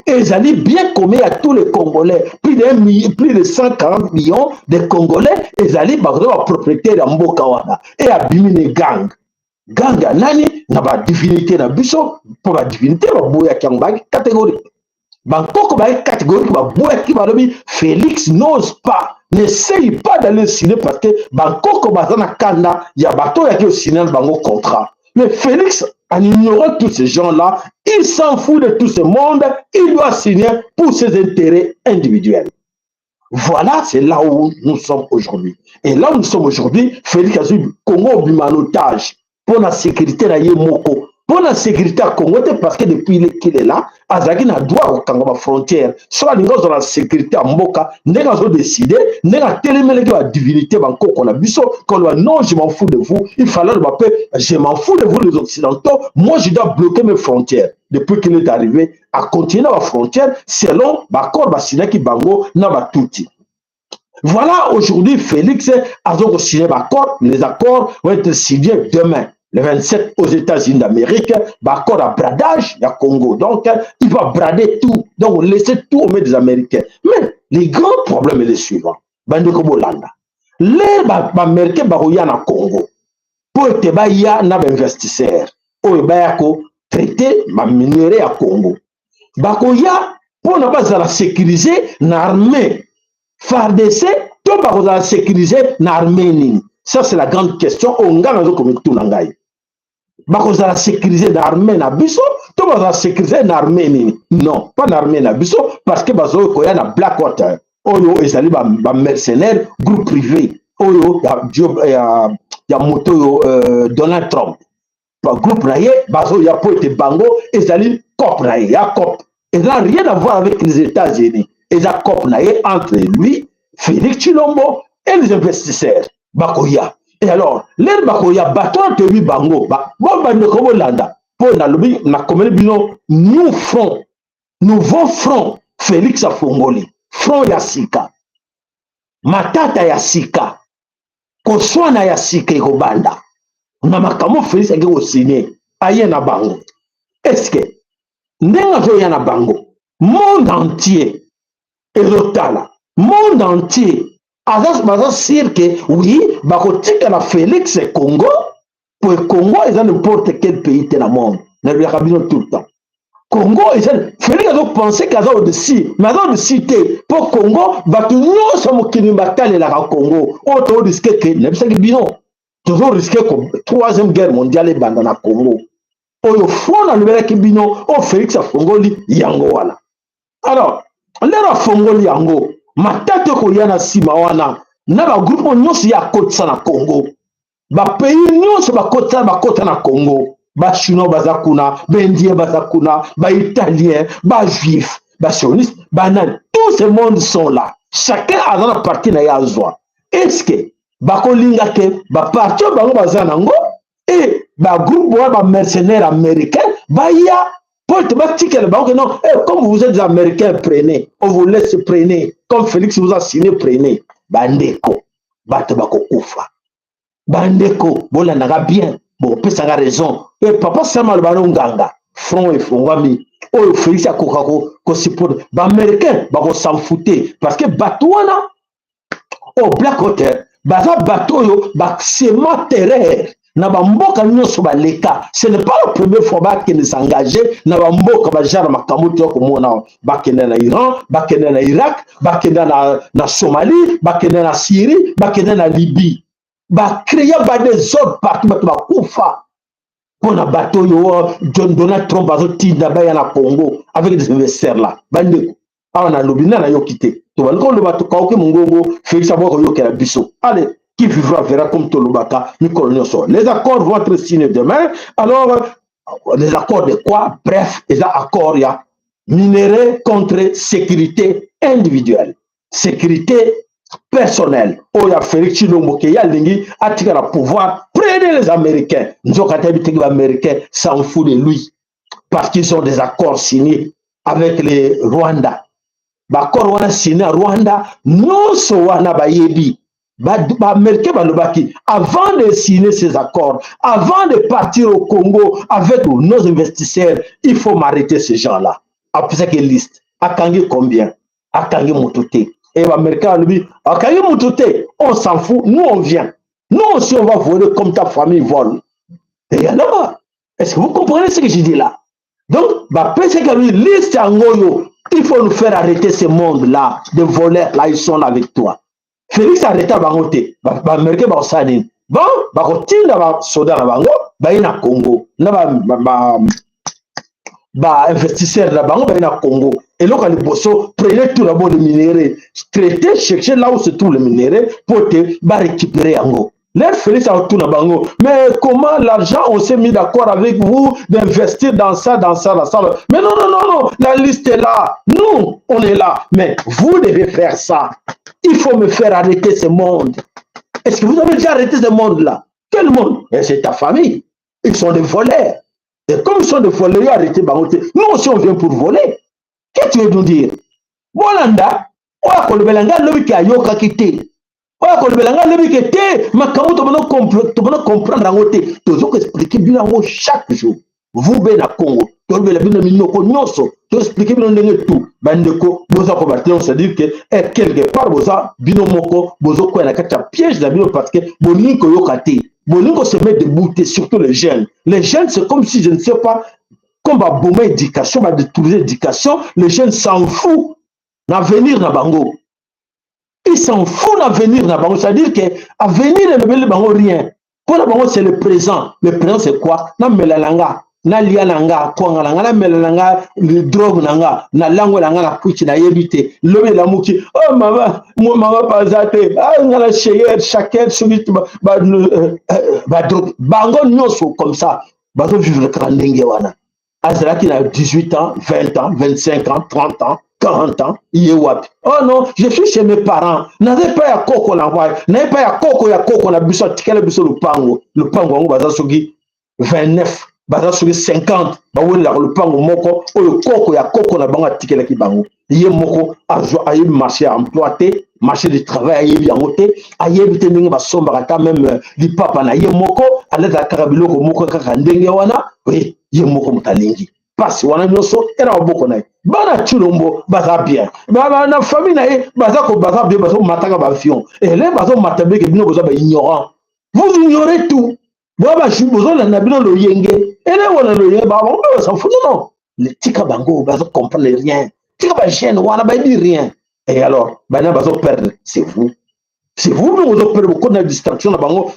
Ils allaient bien commis à tous les Congolais. Plus de 140 millions de Congolais, ils allaient avoir propriété de Mbokawana et à Bimine gang. Gang nani n'a pas divinité na biso pour la divinité la boya kambag catégorie. Bangkok ba catégorie ba boya ki balobi Félix n'ose pas, n'essaye pas d'aller signer parce que Bangkok ba na kanda ya bato ya ki signer bango contrat. Mais Félix, en ignorant tous ces gens-là, il s'en fout de tout ce monde, il doit signer pour ses intérêts individuels. Voilà, c'est là où nous sommes aujourd'hui. Et là où nous sommes aujourd'hui, Félix a eu Congo bimanotage pour la sécurité de Yemoko. Pour la sécurité à Congo, parce que depuis qu'il est là, Azaki n'a droit au Kangama frontière. Soit les gens ont la sécurité à Mboka, n'est pas décidé, n'est pas tellement la divinité banco qu'on a biso, qu'on a non, je m'en fous de vous. Il fallait le m'appeler, je m'en fous de vous les Occidentaux. Moi, je dois bloquer mes frontières. Depuis qu'il est arrivé à continuer à la frontière, selon l'accord Sinaki Bango Nabatouti. Voilà, aujourd'hui, Félix a donc signé l'accord. Les accords vont être signés demain. Le 27 aux États-Unis d'Amérique, accord à bradage, il y a Congo. Donc, il va brader tout. Donc, laisser tout aux mains des Américains. Mais, le grand problème est le suivant. Bandeko Bolanda. Les Américains baroya na Congo. Pour être baya na investisseurs. Ou bayako traiter ma minerai à Congo. Bakoya, pour ne pas la sécuriser, l'armée. FARDC, tout va sécuriser l'armée. Ça, c'est la grande question. On a comme tout l'angaï. La sécuriser l'armée na biso, tout va sécuriser l'armée. Non, pas l'armée na biso, parce que bazo koya na Blackwater. Oyo ezali ba mercenaires, groupe privé. Oyo ya moto Donald Trump. Ba groupe naye, bazo ya pote bango, ezali cop naye, ya cop. Il n'a rien à voir avec les États-Unis. Et ça cop naye entre lui, Félix Tshilombo et les investisseurs. Bakoya. Et alors, les Bakoya, baton te lui bango, bon bande comme Landa, pour na lobby, na comme bino, nouveau front, Félix Afongoli, front Yassika, Matata Yassika, Koswana Yassika Robanda, na makamo Félix a signé, aye na bango. Est-ce que, n'enga yana bango, monde entier, et l'Otala, monde entier, Azaz sûr que oui, bakotika la Félix et Congo, pour le Congo, ils ont n'importe quel pays dans le monde. Nous le tout le temps. Congo, Félix a donc pensé qu'ils ont au-dessus, mais ils ont cité pour Congo, nous sommes qui nous battons la Congo. On risque que, ne sais pas, toujours risqué que troisième guerre mondiale dans le Congo. Au fond, dans le Bino, Félix a Fongoli Yango. Alors, l'heure Fongoli Yango. Matata koyana sima wana na ba groupe nyonso ya kotsa na Congo ba pays nyonso ba kota na Congo ba chinois bazakuna ba indien bazakuna ba italien ba juif ba sioniste ba nan tous ces mondes sont là, chacun a dans la partie na yazwa. Est-ce que ba kolinga ke ba parti bango bazanango et ba groupe ba mercenaires américains ba ya non, comme vous êtes américains, prenez. On vous laisse prenez. Comme Félix vous a signé, prenez. Bandeko. Batebako Koufa. Bandeko. Bon, là, n'a bien. Bon, peut ça a raison. Et papa Samal Baronganga. Front et Fongami. Oh, Félix a Kokako. Ko support. Américains, bah, s'en foutait. Parce que Batouana, au Blackwater baza bateau yo basement terrestre na bamboka nyonso baleka. Ce n'est pas la première fois bakende s'engager na bamboka bajara makambo to komona bakende na Iran, bakende na Irak, bakende na Somalie, bakende na Syrie, bakende na Libye. Ba créer ba des autres partout ba kufa. Pour na bateau yo Donald Trump bazo tinda ba ya na Congo avec des investisseurs là. Bande awa na lobina na yo kité. To ba ko le bateau ka oké mongongo Félix Aboko yo kela biso. Allez, qui vivra verra comme Tolobaka, les accords vont être signés demain. Alors, les accords de quoi? Bref, les accords, il y a minerai contre sécurité individuelle, sécurité personnelle. Oh, il y a Félix Chilombo qui a le pouvoir. Prenez les Américains. Nous avons les Américains s'en foutent de lui parce qu'ils ont des accords signés avec les Rwandais. L'accord signé à Rwanda, non seulement Bayebi. Avant de signer ces accords, avant de partir au Congo avec nos investisseurs, il faut m'arrêter ces gens-là. Après que liste, Akangi combien? Akangi Moutoute. Et les Américains lui, Akangi Moutoute, on s'en fout, nous on vient. Nous aussi on va voler comme ta famille vole. Et alors, est-ce que vous comprenez ce que je dis là? Donc, c'est que lui, liste en Goyo, il faut nous faire arrêter ce monde-là, de voleurs là, ils sont là avec toi. Félix arrêta bango te ba Américain ba osani bon ba kotinda ba soda na bango ba ina Congo na ba investisseur na bango ba ina Congo et là quand les bosso prenez tout d'abord le minerai traiter chercher là où se trouve le minerai pour te ba récupérer yango. Leur Félix a tout na bango mais comment l'argent on s'est mis d'accord avec vous d'investir dans ça mais non la liste est là, nous on est là mais vous devez faire ça. Il faut me faire arrêter ce monde. Est-ce que vous avez déjà arrêté ce monde-là? Quel monde? C'est ta famille. Ils sont des voleurs. Et comme ils sont des voleurs, ils ont arrêté Bangote. Nous aussi, on vient pour voler. Qu'est-ce que tu veux nous dire? Bolanda, oya kolobelanga lobi ki ayoka kite. Oya kolobelanga lobi ki te, makamu to bono comprendre angote. Tozo ko expliquer bien chaque jour. Vous ben na Congo, tolobela bino minoko nyonso, to expliquer bino ndenge tout. Bandeko boza ko battre, c'est-à-dire que quelque part boza bino moko bozo ko na kati piège da bino parce que boninko yokate. Boninko se met debout surtout les jeunes. Les jeunes c'est comme si je ne sais pas comme ba bomber éducation, ba détruire l'éducation, les jeunes s'en foutent l'avenir na bango. Ils s'en foutent l'avenir na bango, c'est-à-dire que avenir ne bango rien. Pour la bango c'est le présent. Le présent c'est quoi? Na melalanga. Na lia nanga kwanga nanga na mela nanga le drogue nanga na lango nanga na kuchi na yebite lobe la muki oh mama pazate ah ngala cheyer chacun subit ba drogue bango nyonso comme ça bazo vivre kandenge wana azala ki na 18 ans 20 ans 25 ans 30 ans 40 ans yewapi oh non je suis chez mes parents n'avez pas ya koko na wa n'avez pas ya koko na biso tikela biso le pango ngo baza soki 29 baza soki 50 bawela le pango moko oyo koko ya koko na bango atikela ki bango ye moko ayebi marché à emploi marché de travail ayebi yango te ayebi te ndenge basombaka ta même lipapa na ye moko aleta kaka biloko moko kaka ndenge wana oui ye moko mutalingi pasi wana nyonso era maboko na ye bana Chilombo baza bien na famille na ye baza bien bazo mataka ba avion et là bazo matabeke bino boza ba ignorant vous ignorez tout. Besoin d'un habit le yenge. Et là, on a le yenge, on s'en fout, non. Les tika bango, bazo comprendre rien. Tika ba gêne, on a pas dit rien. Et alors, bazo perdre, c'est vous. C'est vous, nous, vous perdre beaucoup de distraction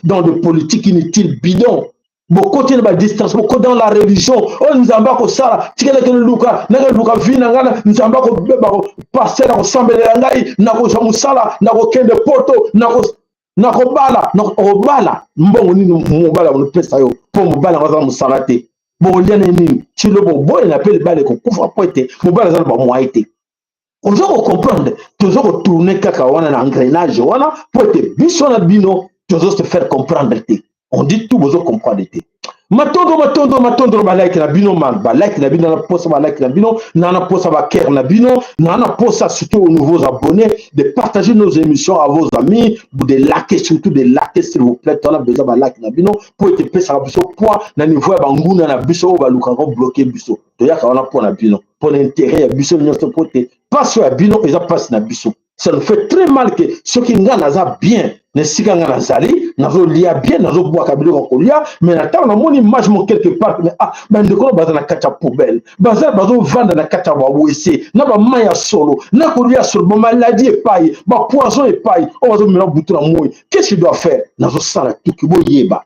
dans des politiques inutiles, bidons. Beaucoup de distraction, beaucoup dans la religion. Oh, nous avons pas ça, tika la kene luka, na luka vina ngana, nous avons pas passer dans ensemble de ngai, na ko jamusala, na ko kende poto, na kobala mbongo nini mobala on pesa yo po mobala ngaza musalate bo liane nini Chilombo boy na pele bale ko kufa poete mobala za ba moite on doit comprendre toujours tourner kaka wana na engrenage wana poete biso na bino toujours se faire comprendre te on dit tout besoin comprendre te matondo ba like na bino man ba like na bino na posa ba like na bino na posa ba care na bino na posa surtout aux nouveaux abonnés de partager nos émissions à vos amis de liker surtout de liker s'il vous plaît on a besoin ba like na bino pour être pesa biso point na niveau ya banguna na biso ba luka ko bloquer biso to ya ka wana pour na bino pour l'intérêt ya biso nyonso pour te passe ya bino eza passe na biso Ça nous fait très mal que ceux qui n'ont bien, ne sika nga nazali, nazo lia bien, nazo bois kabilo kolia, mais attends, on a mon image mon quelque part, mais ah, ben de quoi baza na kacha poubelle, baza bazo vendre na kacha wa wese, na ba maya solo, na kolia solo, ba maladie et paille, ba poison et paille, on va maintenant bouter la mouille. Qu'est-ce qu'il doit faire? Nazo sala tout ki bo yeba.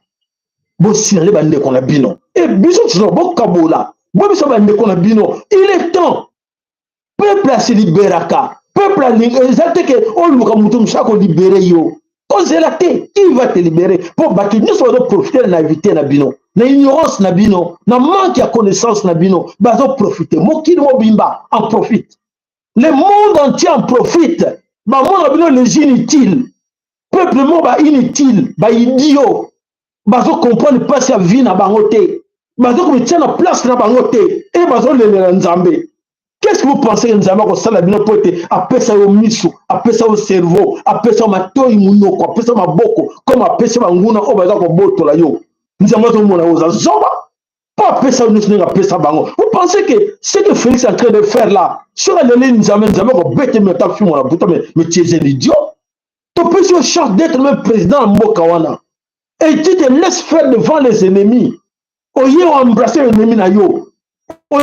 Bo sinale ba ndeko na bino. Et biso tso bo kabola. Bo biso ba ndeko na bino. Il est temps. Peuple a se libéraka. Peuple a exalté que on luka mutum chako libéré yo. Ozélate, qui va te libérer pour battre nous sommes profiter de la vérité na bino, na ignorance na bino, na manque de connaissance na bino, bazo profiter. Mokili mobimba en profite. Le monde entier en profite. Ba monde na bino les inutiles. Peuple mo ba inutile, ba idiot. Bazo comprendre pas sa vie na bangote. Bazo ko tient na place na bangote et bazo le nzambe. Qu'est-ce que vous pensez que nous avons ça la bien pote après ça au misu, après ça au cerveau, après ça matoi munoko, après ça maboko, comme après ça nguna o baza ko boto la yo. Nous avons mona oza zoba. Pas après ça nous n'avons après ça bango. Vous pensez que ce que Félix est en train de faire là, sur la ligne nous avons ko bête mais ta fumo la buta mais tu es un idiot. Tu peux sur chance d'être même président Mbokawana. Et tu te laisses faire devant les ennemis. Oye embrasser l'ennemi na yo. On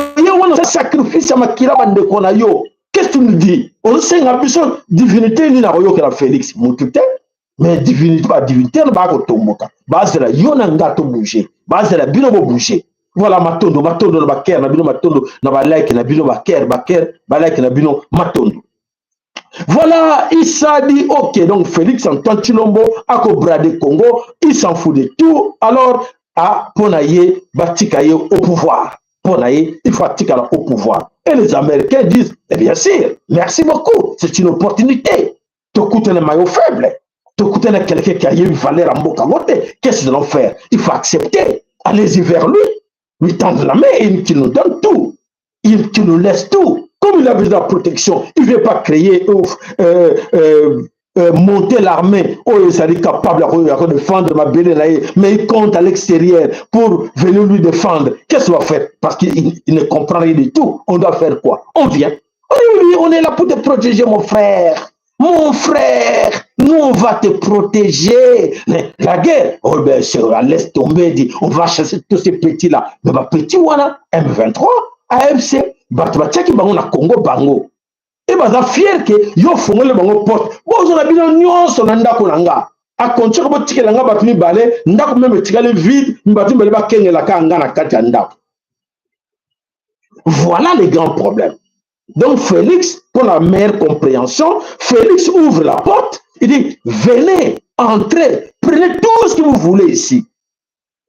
sacrifice à Makira Bandeko na yo. Qu'est-ce que tu nous dis? On sait que la divinité ni na royo que la Félix Moutouté, mais divinité pas divinité na ba ko tomoka. Base la yo na ngato bouger. Base la bino bo bouger. Voilà matondo na ba ker na bino matondo na ba like na bino ba ker ba like na bino matondo. Voilà, Issa dit ok, donc Félix Antoine Tshilombo a ko bradé Congo, il s'en fout de tout. Alors à Ponaye Batikaye au pouvoir. Il faut attirer au pouvoir. Et les Américains disent, eh bien sûr, merci beaucoup, c'est une opportunité. Tu coûtes un maillot faible, tu coûtes quelqu'un qui a une valeur en bocamote. Qu'est-ce qu'ils vont faire? Il faut accepter. Allez-y vers lui, lui tendre la main et qu'il nous donne tout. Qu'il nous laisse tout. Comme il a besoin de protection, il ne veut pas créer monter l'armée, il est capable de défendre ma belle, mais il compte à l'extérieur pour venir lui défendre. Qu'est-ce qu'il va faire? Parce qu'il ne comprend rien du tout. On doit faire quoi? On vient. On est là pour te protéger, mon frère. Mon frère, nous on va te protéger. Mais la guerre, oh ben, laisse tomber, dit, on va chasser tous ces petits-là. Mais ma petit, voilà, M23, AFC, Batouachaki, on a Congo, Bango. Et baza fier que yo fongole bango porte bozo na bino nyonso na ndako nanga a kontsaka bo tikela nga batuni balé ndako même tikale vide mbatu mbele ba kengela ka nga na kati ya ndako. Voilà les grands problèmes. Donc Félix, pour la meilleure compréhension, Félix ouvre la porte, il dit venez, entrez, prenez tout ce que vous voulez ici.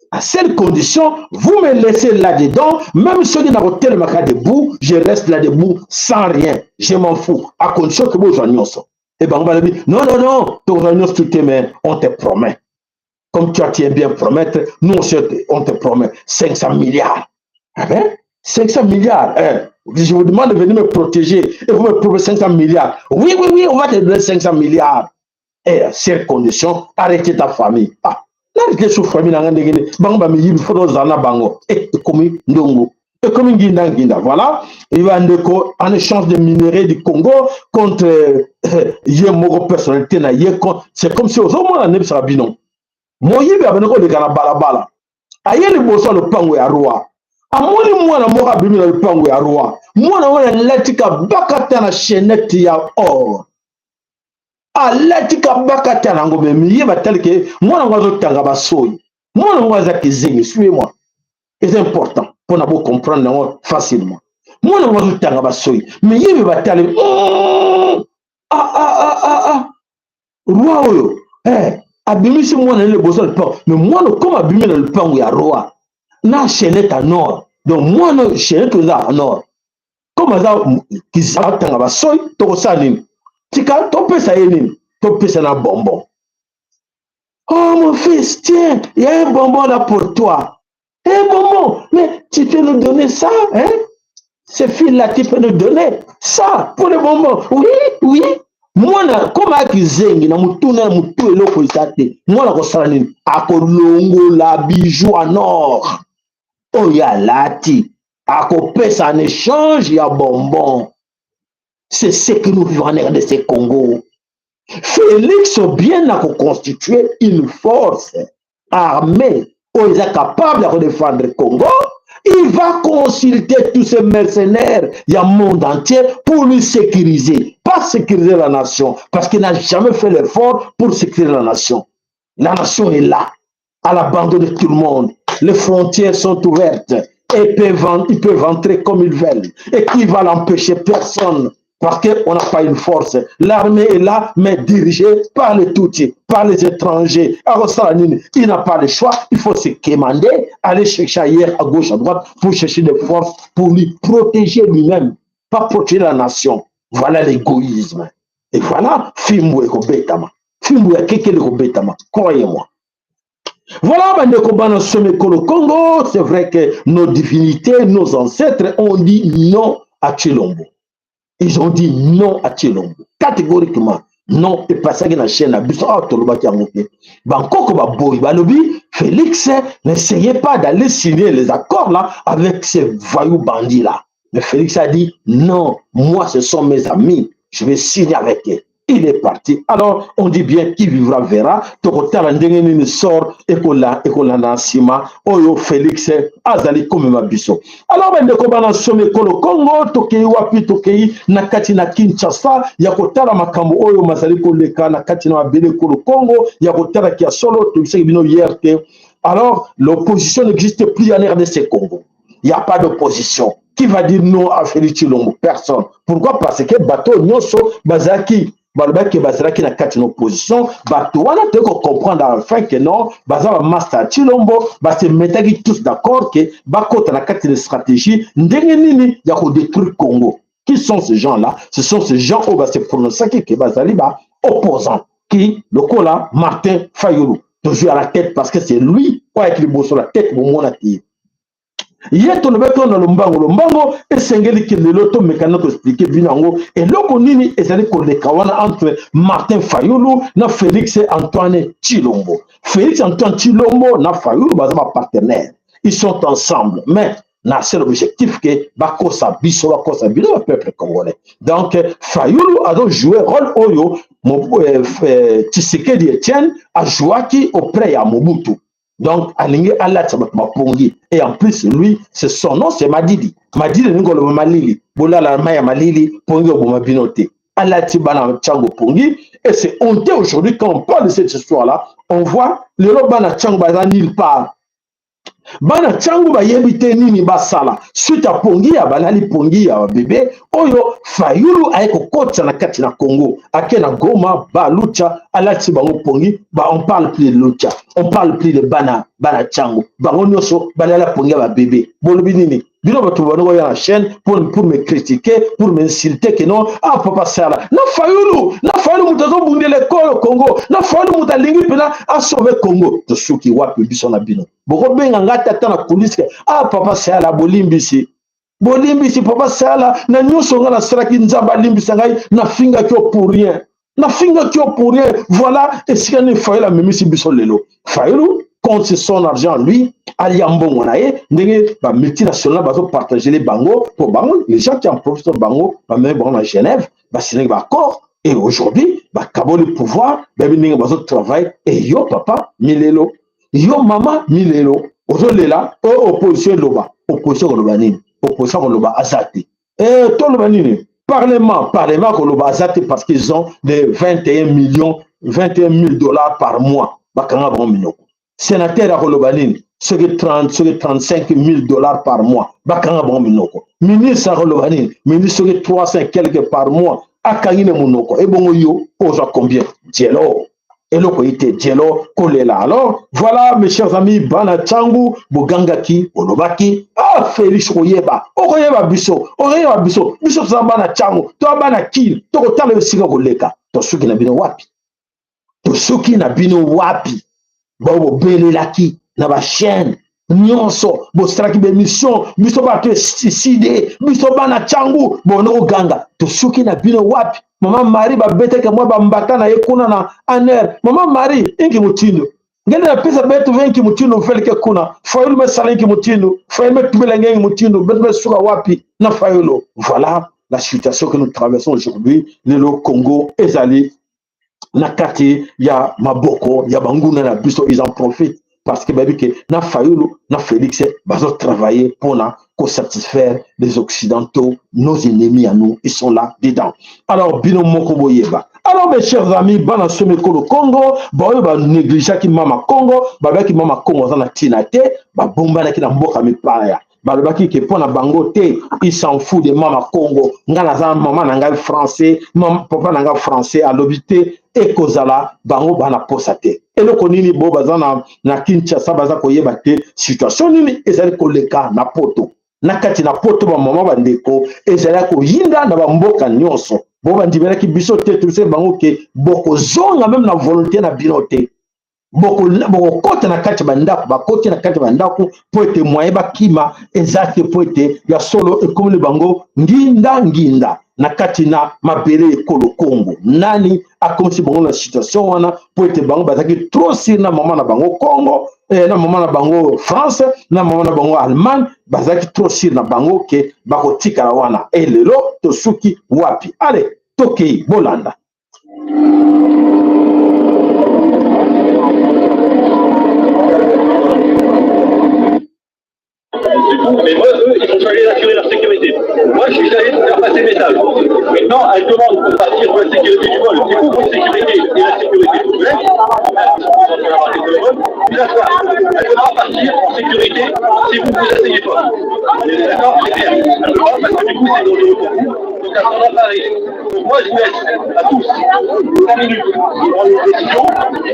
À cette condition, vous me laissez là-dedans, même ceux qui n'ont pas tellement debout, je reste là debout sans rien. Je m'en fous. À condition que vous en soyez. Et ben on va dire, non, on te promet. Comme tu as bien promettre, nous on te promet 500 milliards. Ah ben, 500 milliards. Je vous demande de venir me protéger et vous me prouvez 500 milliards. Oui, on va te donner 500 milliards. Et à cette condition, arrêtez ta famille. Ah. Et voilà, il va en échange de minerais du Congo contre Yemoko personnalité. C'est comme si aux hommes on a ça binon. Moïse a venu de Galabala. Aïe le bosso le pangwe à roi. A moi na mora bimi le pangwe à roi. Moi na l'étika bakata na chenette ya or. Alatika bakata nango memi yeba tel que moi on va tanga basoyi moi on va zakizingi suivez-moi. C'est important pour nous comprendre facilement. Moi on va tanga basoyi mais yeba tel roi oyo abimisi moi le bozo le pan mais moi comme abimi le pan ya roi na chenette à nord donc moi no chenette là à nord comme ça qui tanga basoyi to salini tika topé ça yéni topé ça na bonbon. Oh mon fils, tiens, il y a un bonbon là pour toi. Un bonbon, mais tu peux nous donner ça, hein? Ce fil-là, tu peux nous donner ça pour le bonbon. Oui. Moi, comme à Kizengi, na mutu eloko isate. Moi, na kosalani, akolongo la bijou en or. Oh ya lati, akopesa en échange ya bonbon. C'est ce que nous vivons en RDC Congo. Félix bien a constitué une force armée où il est capable de défendre le Congo. Il va consulter tous ces mercenaires, il y a un monde entier pour lui sécuriser. Pas sécuriser la nation, parce qu'il n'a jamais fait l'effort pour sécuriser la nation. La nation est là, à l'abandon de tout le monde. Les frontières sont ouvertes et ils peuvent entrer comme ils veulent. Et qui va l'empêcher? Personne. Parce qu'on n'a pas une force. L'armée est là, mais dirigée par les Tutsis, par les étrangers. Il n'a pas le choix. Il faut se quémander, aller chercher ailleurs, à gauche, à droite, pour chercher des forces, pour lui protéger lui-même, pas protéger la nation. Voilà l'égoïsme. Et voilà, Fimbu Ekobetama. Fimbu Ekobetama. Croyez-moi. Voilà, le Congo, c'est vrai que nos divinités, nos ancêtres ont dit non à Tshilombo. Ils ont dit non à Tshilombo. Catégoriquement, non. Et pas ça qui la chaîne a bu. Félix n'essayait pas d'aller signer les accords là avec ces voyous bandits là. Mais Félix a dit non, moi ce sont mes amis, je vais signer avec eux. Il est parti. Alors, on dit bien qui vivra verra. Tokotala ndenge sort ekola nasima oyo Félix azali comme mabiso. Alors, ndeko bana some kolo Congo tokei wapi tokei nakati na Kinshasa yakotala makambo oyo mazali koleka nakati na mabele kolo Congo yakotala kia solo tokisaki bino hier que alors l'opposition n'existe plus en RDC Congo. Il n'y a pas d'opposition. Qui va dire non à Félix Tshilombo? Personne. Pourquoi? Parce que bateau nyonso bazaki balobaki bazalaki na kati na opposition bato wana te ko comprendre enfin que non bazala master Tshilombo se metaki tous d'accord que bakota na kati de stratégie ndenge nini ya ko détruire Congo. Qui sont ces gens-là? Ce sont ces gens où se prononcer que bazali ba opposants qui le kola Martin Fayulu toujours à la tête parce que c'est lui avec les boss sur la tête au monde qui yeto le beto na lombango esengeli ke leloto mekana ko expliquer binango et loko nini ezali ko lekawana entre Martin Fayulu na Félix Antoine Tshilombo. Félix Antoine Tshilombo na Fayulu bazama partenaires. Ils sont ensemble mais na c'est l'objectif que bakosa biso le peuple congolais. Donc Fayulu a donc joué rôle oyo Tshisekedi Etienne a joué auprès à Mobutu. Donc, et en plus, lui, c'est son nom, c'est Madidi. Madidi, Ngolo Malili, Bola la Maya Malili, Pongi Obomabinote. Alati Bana Tchango Pongi. Et c'est honteux aujourd'hui, quand on parle de cette histoire-là, on voit le Bana Tchango Baza nulle part. Bana Tchango ba yebite nini basala suite à Pongi ya balali Pongi ya bébé oyo Fayulu aiko kotsa na kati na Congo akena Goma ba lucha alati bango Pongi on parle plus de lucha, on parle plus de Bana Tchango bango nyoso balala Pongi ba bébé bolobi nini bino bato bango ya chaîne pour me critiquer, pour m'insulter que non papa sala na Fayulu mutazo bunde l'école Congo na Fayulu mutalingi pena a sauver Congo to suki wapi biso na bino boko benga ngata ta na police papa sala bolimbisi papa sala na nyoso ngala saraki nzamba limbisa ngai na finga kyo pour rien voilà et si on Fayulu la memisi biso lelo Fayulu compte son argent lui aliambongo na ye ndenge ba multinational bazo partager les bango pour bango les gens qui en profitent bango ba même bango à Genève ba signer ba accord et aujourd'hui ba kabo le pouvoir ba ndenge bazo travail et yo papa milelo yo mama milelo ozolela opposition loba opposition loba azati to loba nini parlement loba azati parce qu'ils ont des 21 000 dollars par mois bakanga bango minoko sénateur à Kolobanine, c'est 35 000 dollars par mois. Bakanga bon minoko. Ministre à Kolobanine, ministre 300 quelques par mois. Akangine monoko. Et bon yo, pose combien? Dielo. Et le côté Dielo, Kolela. Alors, voilà mes chers amis, Bana Tchangu, Bogangaki, Olobaki, Félix Oyeba, Biso, Biso Zambana Tchangu, Toi Bana Kil, Tokotale le Siga Goleka, Tosuki na bino wapi. Bobo belelaki na ba chaîne nyonso bo straki be mission biso ba te suicide biso bana Tchangu bono ganga to suki na bino wapi mama Marie ba beteke moi ba mbata na yekuna na aner mama Marie inki mutindo ngene na pesa betu venki mutindo felike kuna Fayulu me salinki mutindo Fayulu me tubela ngengi mutindo betu be suka wapi na Fayulu voilà la situation que nous traversons aujourd'hui, le Congo, Ezali, Nakati, ya Maboko, ya Banguna, na Biso, ils en profitent. Parce que na Fayoulou, na Félix, ils ont travaillé pour satisfaire les Occidentaux, nos ennemis à nous, ils sont là dedans. Alors, Bino Mokobo Yeba. Alors, mes chers amis, bana someko le Congo, ba négliger ki mama Congo, ba ki mama Congo na tinate, ba bomba na ki na mboka mipaya. Balobaki ke pona bango te, il s'en fout de mama Congo. Ngana za maman nanga français, papa nanga français à l'obité et kozala bango bana posate. Et le konini bo bazana na Kinshasa baza koyeba te situation nini ezali koleka na poto. Nakati na poto ba mama bandeko ezali ko yinda na ba mboka nyonso. Bo bandibela ki biso te tout bango ke boko zonga même na volonté na binote. Boko kote na kati bandako bakote na kati bandako po ete moyen bakima ezate po ete ya solo ekomeli bango nginda na kati na mabele ekolo Congo. Nani akomisi bango na situation wana po ete bango bazaki trop sir na mama na bango Congo, na mama na bango France, na mama na bango Allemagne, bazaki trop sir na bango ke bakotikala wana. Lelo tosuki wapi? Allez, tokei bolanda. Mais moi, eux, ils sont allés assurer leur sécurité. Moi, je suis allé faire passer mes messages. Maintenant, elle demande pour partir pour la sécurité du vol. Du coup, pour la sécurité et la sécurité du vol, elle devra partir en sécurité si vous vous asseyez pas. D'accord, c'est clair. Elle ne peut pas parce que du coup, c'est dangereux pour vous. Donc, elle ne va pas arriver. Donc, moi, je vous laisse à tous 5 minutes pour prendre une décision.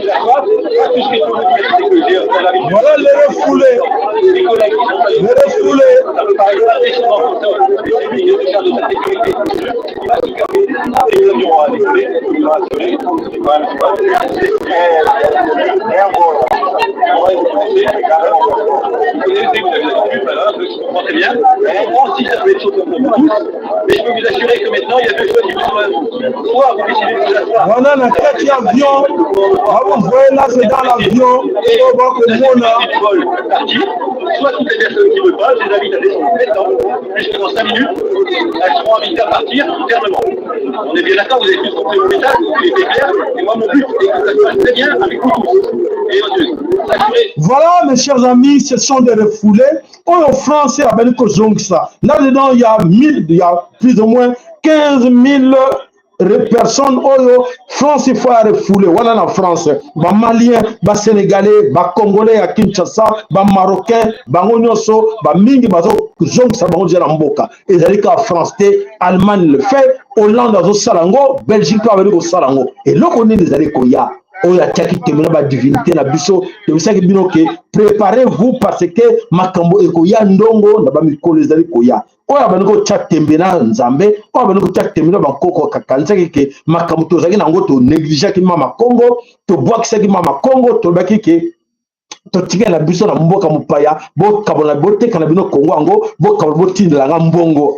D'accord, tout ce qu'il faut vous dire, c'est que j'ai voilà les refoulés. Les collègues qui sont allés. Les refoulés. Ça peut paraître indécent pour ça. Il est déjà de sa sécurité. Il va se calmer. Et les avions à décoller. Il va assurer. C'est quand même pas. On va commencer. Vous connaissez, vous avez l'habitude, voilà, je comprends très bien. En France, si ça peut être chaud pour vous tous, mais je peux vous assurer que maintenant, il y a deux choses qui vous sont à vous. Soit vous décidez de vous asseoir. On a un petit avion. Vous voyez là, c'est dans l'avion. Et on va que mon partir. Soit toutes les personnes qui ne veulent pas, je les invite à descendre maintenant, puisque dans 5 minutes, elles seront invitées à partir fermement. On est bien d'accord, vous avez tous compris mon message, il était clair, et moi mon but est que ça se passe très bien avec vous tous. Et voilà, mes chers amis, ce sont des refoulés. En France, il y a ça. Là-dedans, il y a plus ou moins 15 000 personnes. France, il faut refouler. Voilà la France. Les Maliens, les Sénégalais, les Congolais à Kinshasa, les Marocains, les Onyoso, les Mingi, les Zongsa, les Mboka. Et c'est la France, l'Allemagne le fait, Hollande, le Salango, Belgique, le Salango. Et là, on est des Alékoya. Oya tiaki temena ba divinité na biso te bisaki bino ke préparez-vous parce que makambo ekoya ndongo na ba mikolo ezali koya oya baniko tia tembe na nzambe oya baniko tia tembe na bankoko kakanisaki ke makambo tozaki nango to négligeaki mama Congo to bwakisaki mama Congo to baki ke totika la biso na mboka mopaya bokabona boteka na bino Congo yango bokabona botindela mbongo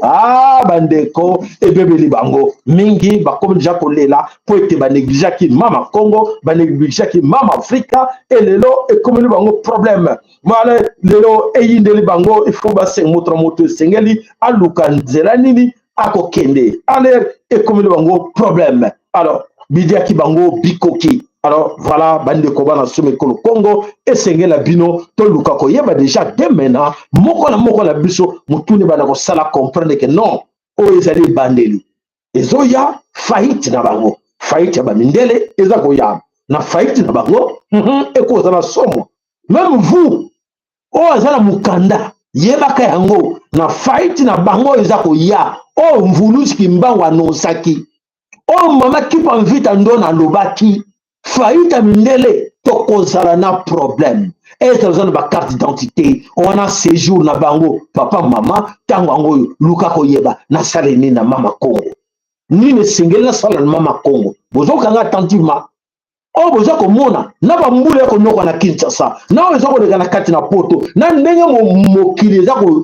bandeko ebebeli bango mingi bakomi déjà kolela po ete banégligeaki mama Congo banégligeaki mama Afrika et lelo ekomeli bango problème mala lelo eyindeli bango il faut base moto esengeli aluka nzela nini akokende ale ekomeli bango problème alors bidiaki bango bikoki. Alors voilà, bande koba na someko le Congo et sengé la bino to luka ko yeba déjà dès maintenant moko la biso mutuni bana ko sala comprendre que non o ezali bandeli ezoya faillite na bango faillite ba mindele ezako ya na faillite na bango eko za na somo même vous o azala mukanda yeba ka yango na faillite na bango ezako ya o mvuluski mbangwa no saki o mama kipa mvita ndo na lobaki faillite mindele tokozala na problème et besoin de ba carte d'identité on a séjour na bango papa mama tango ango luka koyeba na saleni na mama Congo ni ne singela na sala na mama Congo bozoka nga attentivement o bozo komona na ba mbule ko noko na Kinshasa na ozo ko na kati na poto na ndenge mokili za ko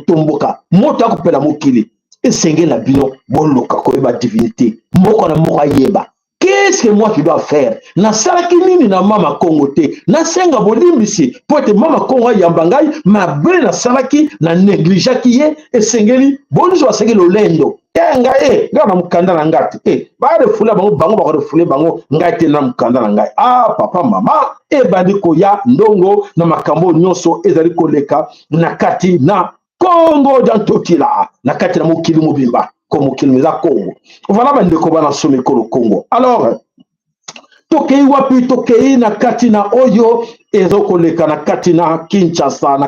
tomboka moto akopela mokili esengela bino boluka koyeba divinité moko na moko yeba qui qu'est-ce que moi qui dois faire? Na salaki nini na mama Congo te. Na senga bolimbisi po ete mama Congo yambangai ma bre na salaki na négligaki ye esengeli boniso basengeli lolendo. Nga nga na mukanda na ngati. Ba refule bango ba refule bango ngai te na mukanda na ngai. Ah papa mama bandi koya ndongo na makambo nyonso ezali koleka na kati na Congo jantokila na kati na mokili mobimba ko mokili meza Congo. Voilà bandeko bana somi ko Congo. Alors tokei wapi tokei na kati na oyo ezokoleka na kati na Kinshasa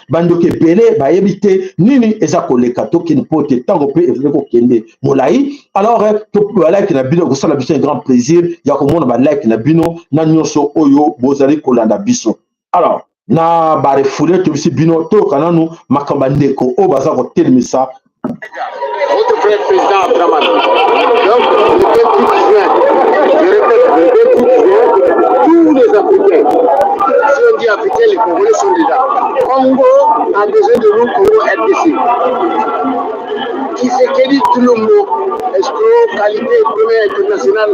bandoke ebele bayebi te nini eza koleka tokeni po te ntango mpe ezali kokende molai. Alors balike na bino kosala biso un grand plaisir ya komona balike na bino na nyonso oyo bozali kolanda biso. Alors na barefule tobisi bino toyoka nanu makambo ndeko oyo baza kotelemisa votre frère président Abdraman. Donc, le 28 juin, je répète, le 28 juin, tous les Africains, si on dit Africains, les Congolais sont dedans. Congo a besoin de nous, Congo RDC. Qui s'est dit tout le mot, escroc, qualité, premier international,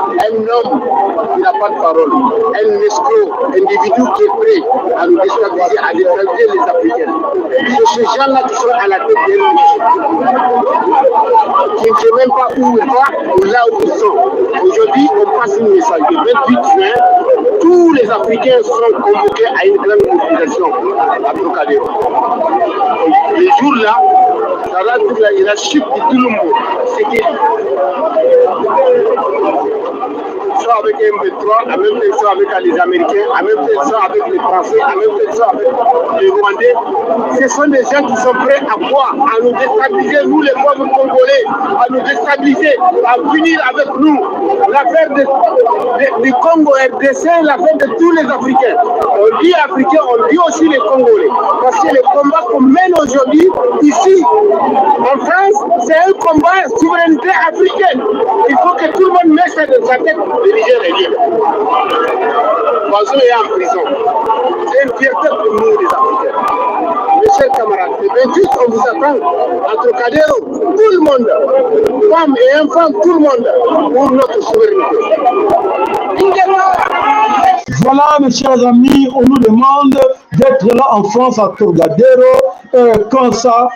un homme qui n'a pas de parole, un escroc, individu qui est prêt à nous déstabiliser, à déstabiliser les Africains. C'est ces gens-là qui sont à la tête de nous. Qui ne sait même pas où ils vont ou là où ils sont. Aujourd'hui, on passe une message. Le 28 juin, tous les Africains sont convoqués à une grande mobilisation à Trocadéro. Les jours-là, ça va toute la chute de tout le monde. C'est que soit avec M23, en même temps avec les Américains, en même temps avec les Français, en même temps avec les Rwandais. Ce sont des gens qui sont prêts à quoi? À nous déstabiliser, nous les pauvres Congolais, à nous déstabiliser, à finir avec nous. L'affaire du Congo RDC, l'affaire de tous les Africains. On dit Africains, on dit aussi les Congolais. Parce que le combat qu'on mène aujourd'hui, ici, en France, c'est un combat de souveraineté africaine. Il faut que tout le monde mette ça dans sa tête. Le Niger est libre. Bazou est en prison. C'est une fierté pour nous, les Africains. Mes chers camarades, le 28, on vous attend à Trocadéro, tout le monde, femmes et enfants, tout le monde, pour notre souveraineté. Voilà, mes chers amis, on nous demande d'être là en France à Trocadéro, quand ça,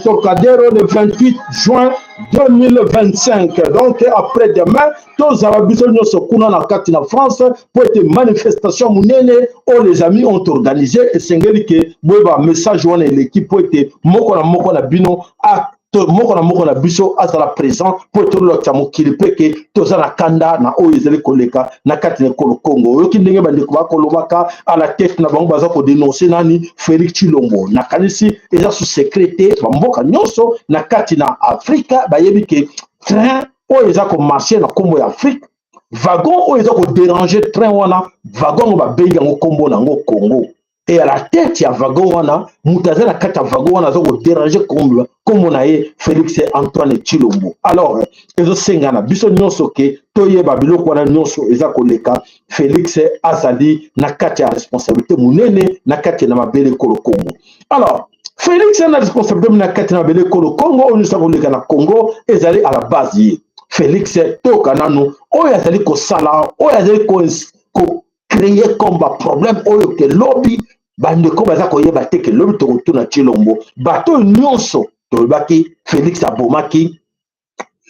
Trocadéro le 28 juin 2025. Donc après-demain, tous les Sokuna na kati na France pour être manifestation munene où les amis ont organisé et c'est que boba message wana l'équipe pour être moko na bino a moko na biso azala présent pour tout le mokili peke tozala kanda na oyo ezali koleka na kati na Congo yoki ndenge bandeko bakolobaka à la tête na bango baza ko dénoncer nani Félix Tshilombo na kanisi eza sous sécurité bamboka nyonso na kati na Afrika bayebi ke train oyo eza ko marcher na kombo ya Afrique wagon oyo eza ko déranger train wana wagon ba bengi yango kombo nango Congo. Et à la tête, il y a wagon wana, mutazela kata wagon wana zo déranger comme na ye Félix Antoine Tshilombo. Alors, ezo sengana biso nyonso ke toye babilo wana nyonso eza koleka Félix azali na kati ya responsabilité munene na kati na mabele kolo Congo. Alors, Félix a la responsabilité na kati na mabele kolo Congo, on sa koleka na Congo ezali à la base ye. Félix toka nanu oyo azali ko sala, oyo azali ko créer comme problème oyo ke lobby bandeko baza koyeba te ke lobby tokotuna Tshilombo bato nyonso tolobaki Félix abomaki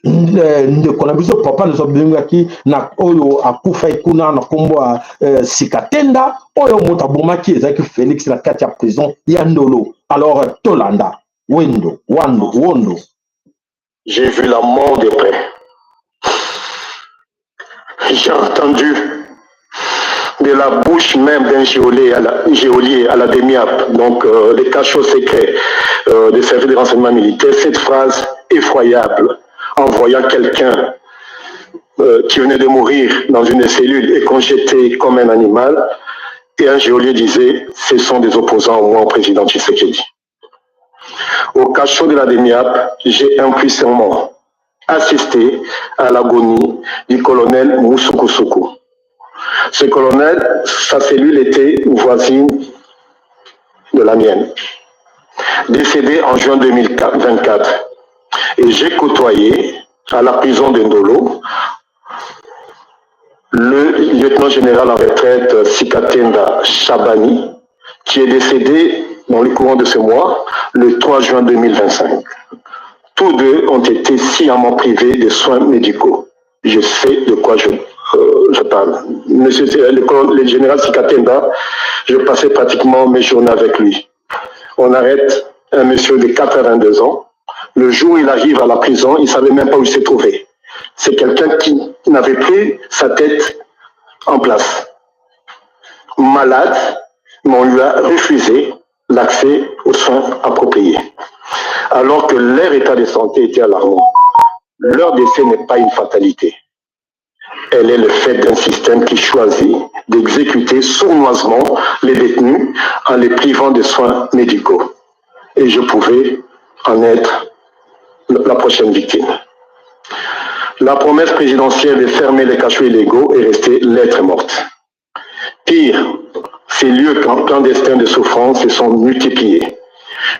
ndeko na biso papa na sobengaki na oyo akufa kuna na kombo Sikatenda oyo moto abomaki ezaki Félix na kati ya prison ya Ndolo. Alors tolanda wondo j'ai vu la mort de près, j'ai entendu de la bouche même d'un geôlier à la DEMIAP, donc les cachots secrets des services de renseignement militaire, cette phrase effroyable en voyant quelqu'un qui venait de mourir dans une cellule et qu'on jetait comme un animal, et un geôlier disait « ce sont des opposants au président Tshisekedi ». Au cachot de la DEMIAP, j'ai impuissamment assisté à l'agonie du colonel Moussoukoussoukou. Ce colonel, sa cellule était voisine de la mienne, décédé en juin 2024. Et j'ai côtoyé à la prison de Ndolo, le lieutenant-général en retraite Sikatenda Chabani, qui est décédé dans le courant de ce mois, le 3 juin 2025. Tous deux ont été sciemment privés de soins médicaux. Je sais de quoi je parle. Monsieur le général Sikatenda, je passais pratiquement mes journées avec lui. On arrête un monsieur de 82 ans. Le jour où il arrive à la prison, il ne savait même pas où il s'est trouvé. C'est quelqu'un qui n'avait plus sa tête en place. Malade, mais on lui a refusé l'accès aux soins appropriés. Alors que leur état de santé était alarmant. Leur décès n'est pas une fatalité. Elle est le fait d'un système qui choisit d'exécuter sournoisement les détenus en les privant de soins médicaux. Et je pouvais en être la prochaine victime. La promesse présidentielle de fermer les cachots illégaux est restée lettre morte. Pire, ces lieux clandestins de souffrance se sont multipliés,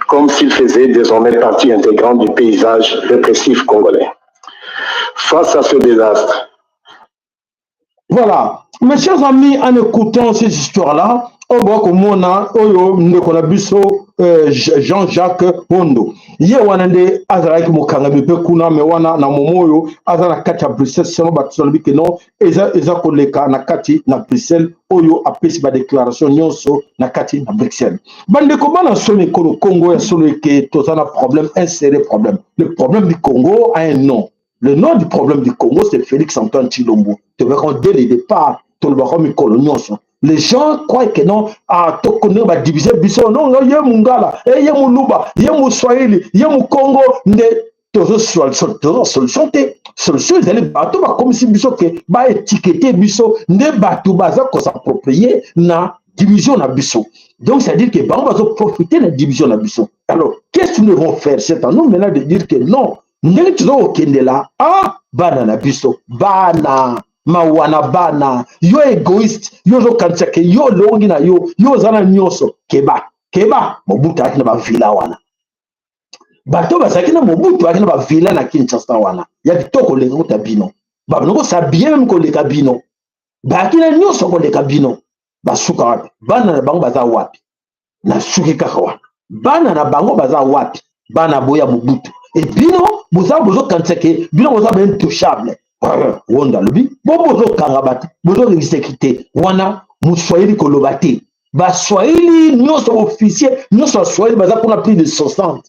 comme s'ils faisaient désormais partie intégrante du paysage répressif congolais. Face à ce désastre. Voilà. Mes chers amis, en écoutant ces histoires-là, on voit que Jean-Jacques Hondo. Ye wanande azaraki mukanga bipe kuna me wana na momoyo azara kati ya Bruxelles sema batisolo bike no eza koleka na kati na Bruxelles oyo apesi ba déclaration nyonso na kati na Bruxelles. Bande ko bana soni ko Congo ya solo ke tozana problème un sérieux problème. Le problème du Congo a un nom. Le nom du problème du Congo c'est Félix Antoine Tshilombo. Tu verras dès le départ tout le baromi coloniaux. Les gens croient que non, à Tokoné va diviser Bisso, non, il y a Mungala, il y a Muluba, il y a Mouswahili, il y a Mukongo, solution, ils allaient bateau, comme si Bisso, va étiqueter Bisso, ne bateau, baza, qu'on s'approprie, na division na Bisso. Donc, c'est-à-dire que, on va profiter de la division na Bisso. Alors, qu'est-ce que nous devons faire? C'est à nous maintenant de dire que non, nous devons au Kendela, ah, bana na Bisso, bana. Mawana bana yo égoïste yo zo kantsake yo longi na yo zana nyonso keba Mobutu akina ba villa wana bato basakina Mobutu akina ba villa na Kinshasa wana ya kitoko leka kutabino ba noko sa bien ko leka bino ba akina nyonso ko leka bino basuka wapi bana na bango baza wapi na suki kaka wana bana na bango baza wapi bana boya Mobutu et bino bozo kantsake bino boza ben intouchable wonda lobi bozo kangabati bozo exécuter wana muswahili kolobati ba swahili nyonso officier nyonso swahili baza kuna plus de 60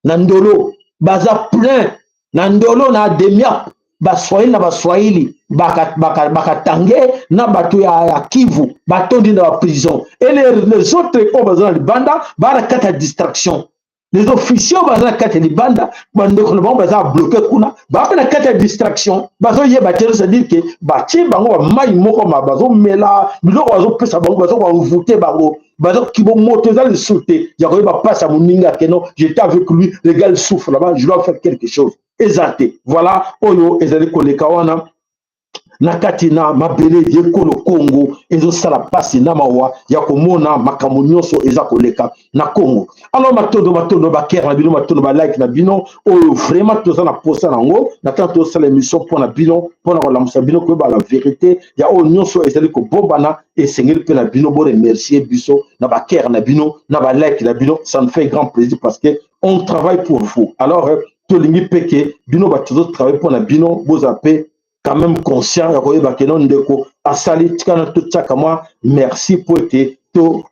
na Ndolo baza plein na Ndolo na demia ba swahili na ba swahili bakatange na bato ya Kivu batondi na ba prison et les autres ko baza na libanda bara kata distraction. Les officiers baza kati libanda bande ko bango baza bloqué kuna ba na kati distraction bazo ye batelo c'est dire que bati bango ba mai moko ma bazo mela biloko bazo pesa bango bazo ba voter bango bazo kibo moto za le sauter ya ko ba passa moninga que non j'étais avec lui le gars souffre là-bas je dois faire quelque chose exacté voilà oyo ezali koleka wana na kati na mabele yekolo Congo ezo sala pasi na mawa ya komona makambo nyonso eza koleka na Congo. Alors matondo ba kera na bino matondo ba like na bino oyo vraiment toza na posa nango na tanto sala émission pour na bino pour na kolamusa bino ko ba la vérité ya oyo nyonso ezali ko bombana et sengeli pe na bino bo remercier biso na ba kera na bino na ba like na bino ça me fait grand plaisir parce que on travaille pour vous. Alors tolingi peke bino ba toujours travailler pour na bino bozape quand même conscient ya koyeba ke non ndeko asali tikana to tchaka moi merci pour te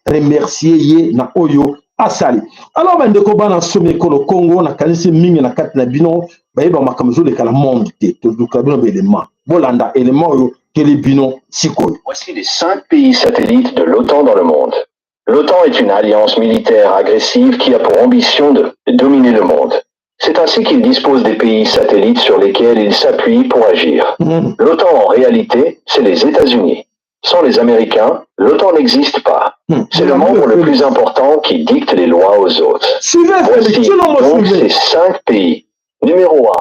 remercier ye na oyo asali. Alors bandeko bana somme ko le Congo na kanisi mingi na kati na bino bayeba makamzo le kala monde te to duka bino élément bolanda élément yo kele bino sikoyo. Voici les 5 pays satellites de l'OTAN dans le monde. L'OTAN est une alliance militaire agressive qui a pour ambition de dominer le monde. C'est ainsi qu'il dispose des pays satellites sur lesquels il s'appuie pour agir. L'OTAN, en réalité, c'est les États-Unis. Sans les Américains, l'OTAN n'existe pas. C'est le membre le plus important qui dicte les lois aux autres. Voici donc ces 5 pays. Numéro 1,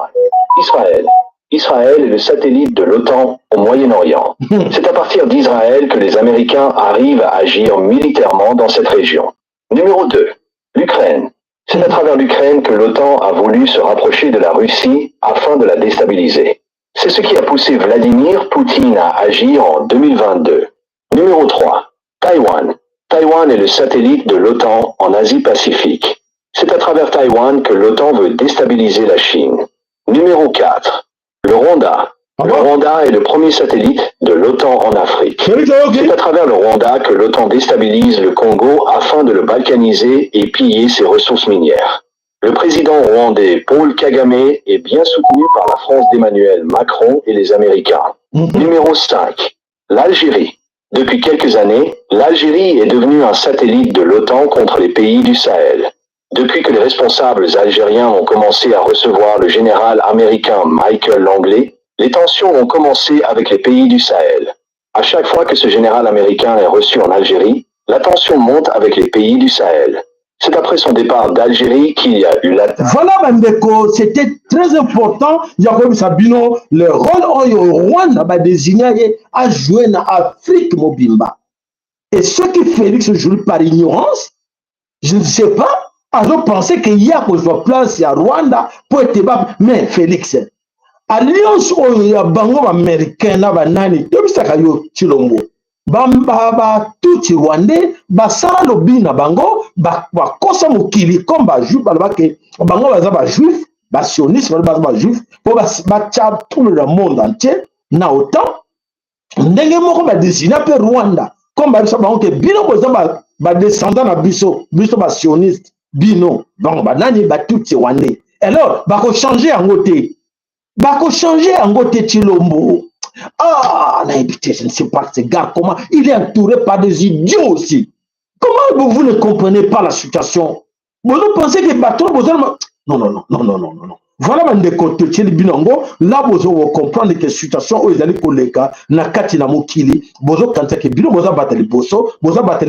Israël. Israël est le satellite de l'OTAN au Moyen-Orient. C'est à partir d'Israël que les Américains arrivent à agir militairement dans cette région. Numéro 2, l'Ukraine. C'est à travers l'Ukraine que l'OTAN a voulu se rapprocher de la Russie afin de la déstabiliser. C'est ce qui a poussé Vladimir Poutine à agir en 2022. Numéro 3. Taïwan. Taïwan est le satellite de l'OTAN en Asie-Pacifique. C'est à travers Taïwan que l'OTAN veut déstabiliser la Chine. Numéro 4. Le Rwanda. Le Rwanda est le premier satellite de l'OTAN en Afrique. C'est à travers le Rwanda que l'OTAN déstabilise le Congo afin de le balkaniser et piller ses ressources minières. Le président rwandais Paul Kagame est bien soutenu par la France d'Emmanuel Macron et les Américains. Numéro 5. L'Algérie. Depuis quelques années, l'Algérie est devenue un satellite de l'OTAN contre les pays du Sahel. Depuis que les responsables algériens ont commencé à recevoir le général américain Michael Langley, les tensions ont commencé avec les pays du Sahel. À chaque fois que ce général américain est reçu en Algérie, la tension monte avec les pays du Sahel. C'est après son départ d'Algérie qu'il y a eu la... Voilà, Bandeko, c'était très important. Jacob Sabino, le rôle au Rwanda va désigner à jouer dans l'Afrique Mobimba. Et ce qui Félix joue par ignorance, je ne sais pas, alors penser qu'il y a qu'on soit place à Rwanda pour être bas. Mais Félix, alliance au bango américain na banani, tout ça kayo chilombo. Bamba tout Rwandais, basara lobi na bango, ba kosa mukili comme ba juif ba ke bango ba juif, ba sioniste ba juif, pour ba tout le monde entier na autant ndenge moko ba dessiner pe Rwanda comme ba ça bango ke bino boza ba descendant na biso ba sioniste bino bango ba nani ba tout Rwandais. Alors ba ko changer en côté. Bako changer en côté Chilombo. Ah, je ne sais pas ce gars, comment il est entouré par des idiots aussi. Comment vous ne comprenez pas la situation? Vous pensez que bateau, non. Voilà des côtés chez les binongo. Là, vous comprenez que la situation où ils allaient collègues, na kati na mokili, vous quand que bino vous battre les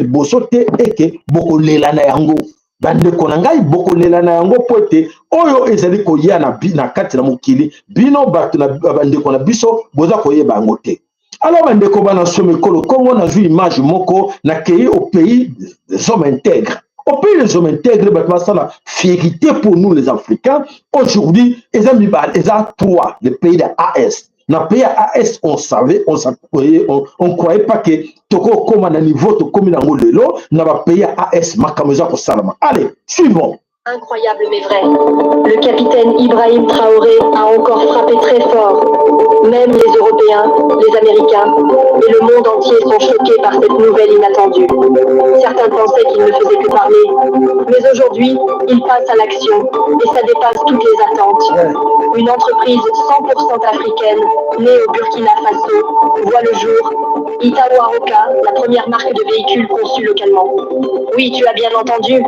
bosso, te et que beaucoup lela na yango. Bande konangai boko lela na yango pote oyo ezali koya na kati na mokili bino bato na bande kona biso boza koyeba yango te. Alors bande ko bana somme kolo Congo na vu image moko na kei au pays des hommes intègres. Au pays des hommes intègres bato ça la fierté pour nous les Africains. Aujourd'hui les amis ils ont trois les pays de AS. Na pays AS on savait on croyait pas que toko comme à niveau to comme na ngolelo na ba pays AS makamoza ko salama. Allez, suivons. Incroyable mais vrai. Le capitaine Ibrahim Traoré a encore frappé très fort. Même les Européens, les Américains et le monde entier sont choqués par cette nouvelle inattendue. Certains pensaient qu'il ne faisait que parler, mais aujourd'hui, il passe à l'action et ça dépasse toutes les attentes. Une entreprise 100% africaine, née au Burkina Faso, voit le jour. Itawa Roka, la première marque de véhicules conçue localement. Oui, tu as bien entendu.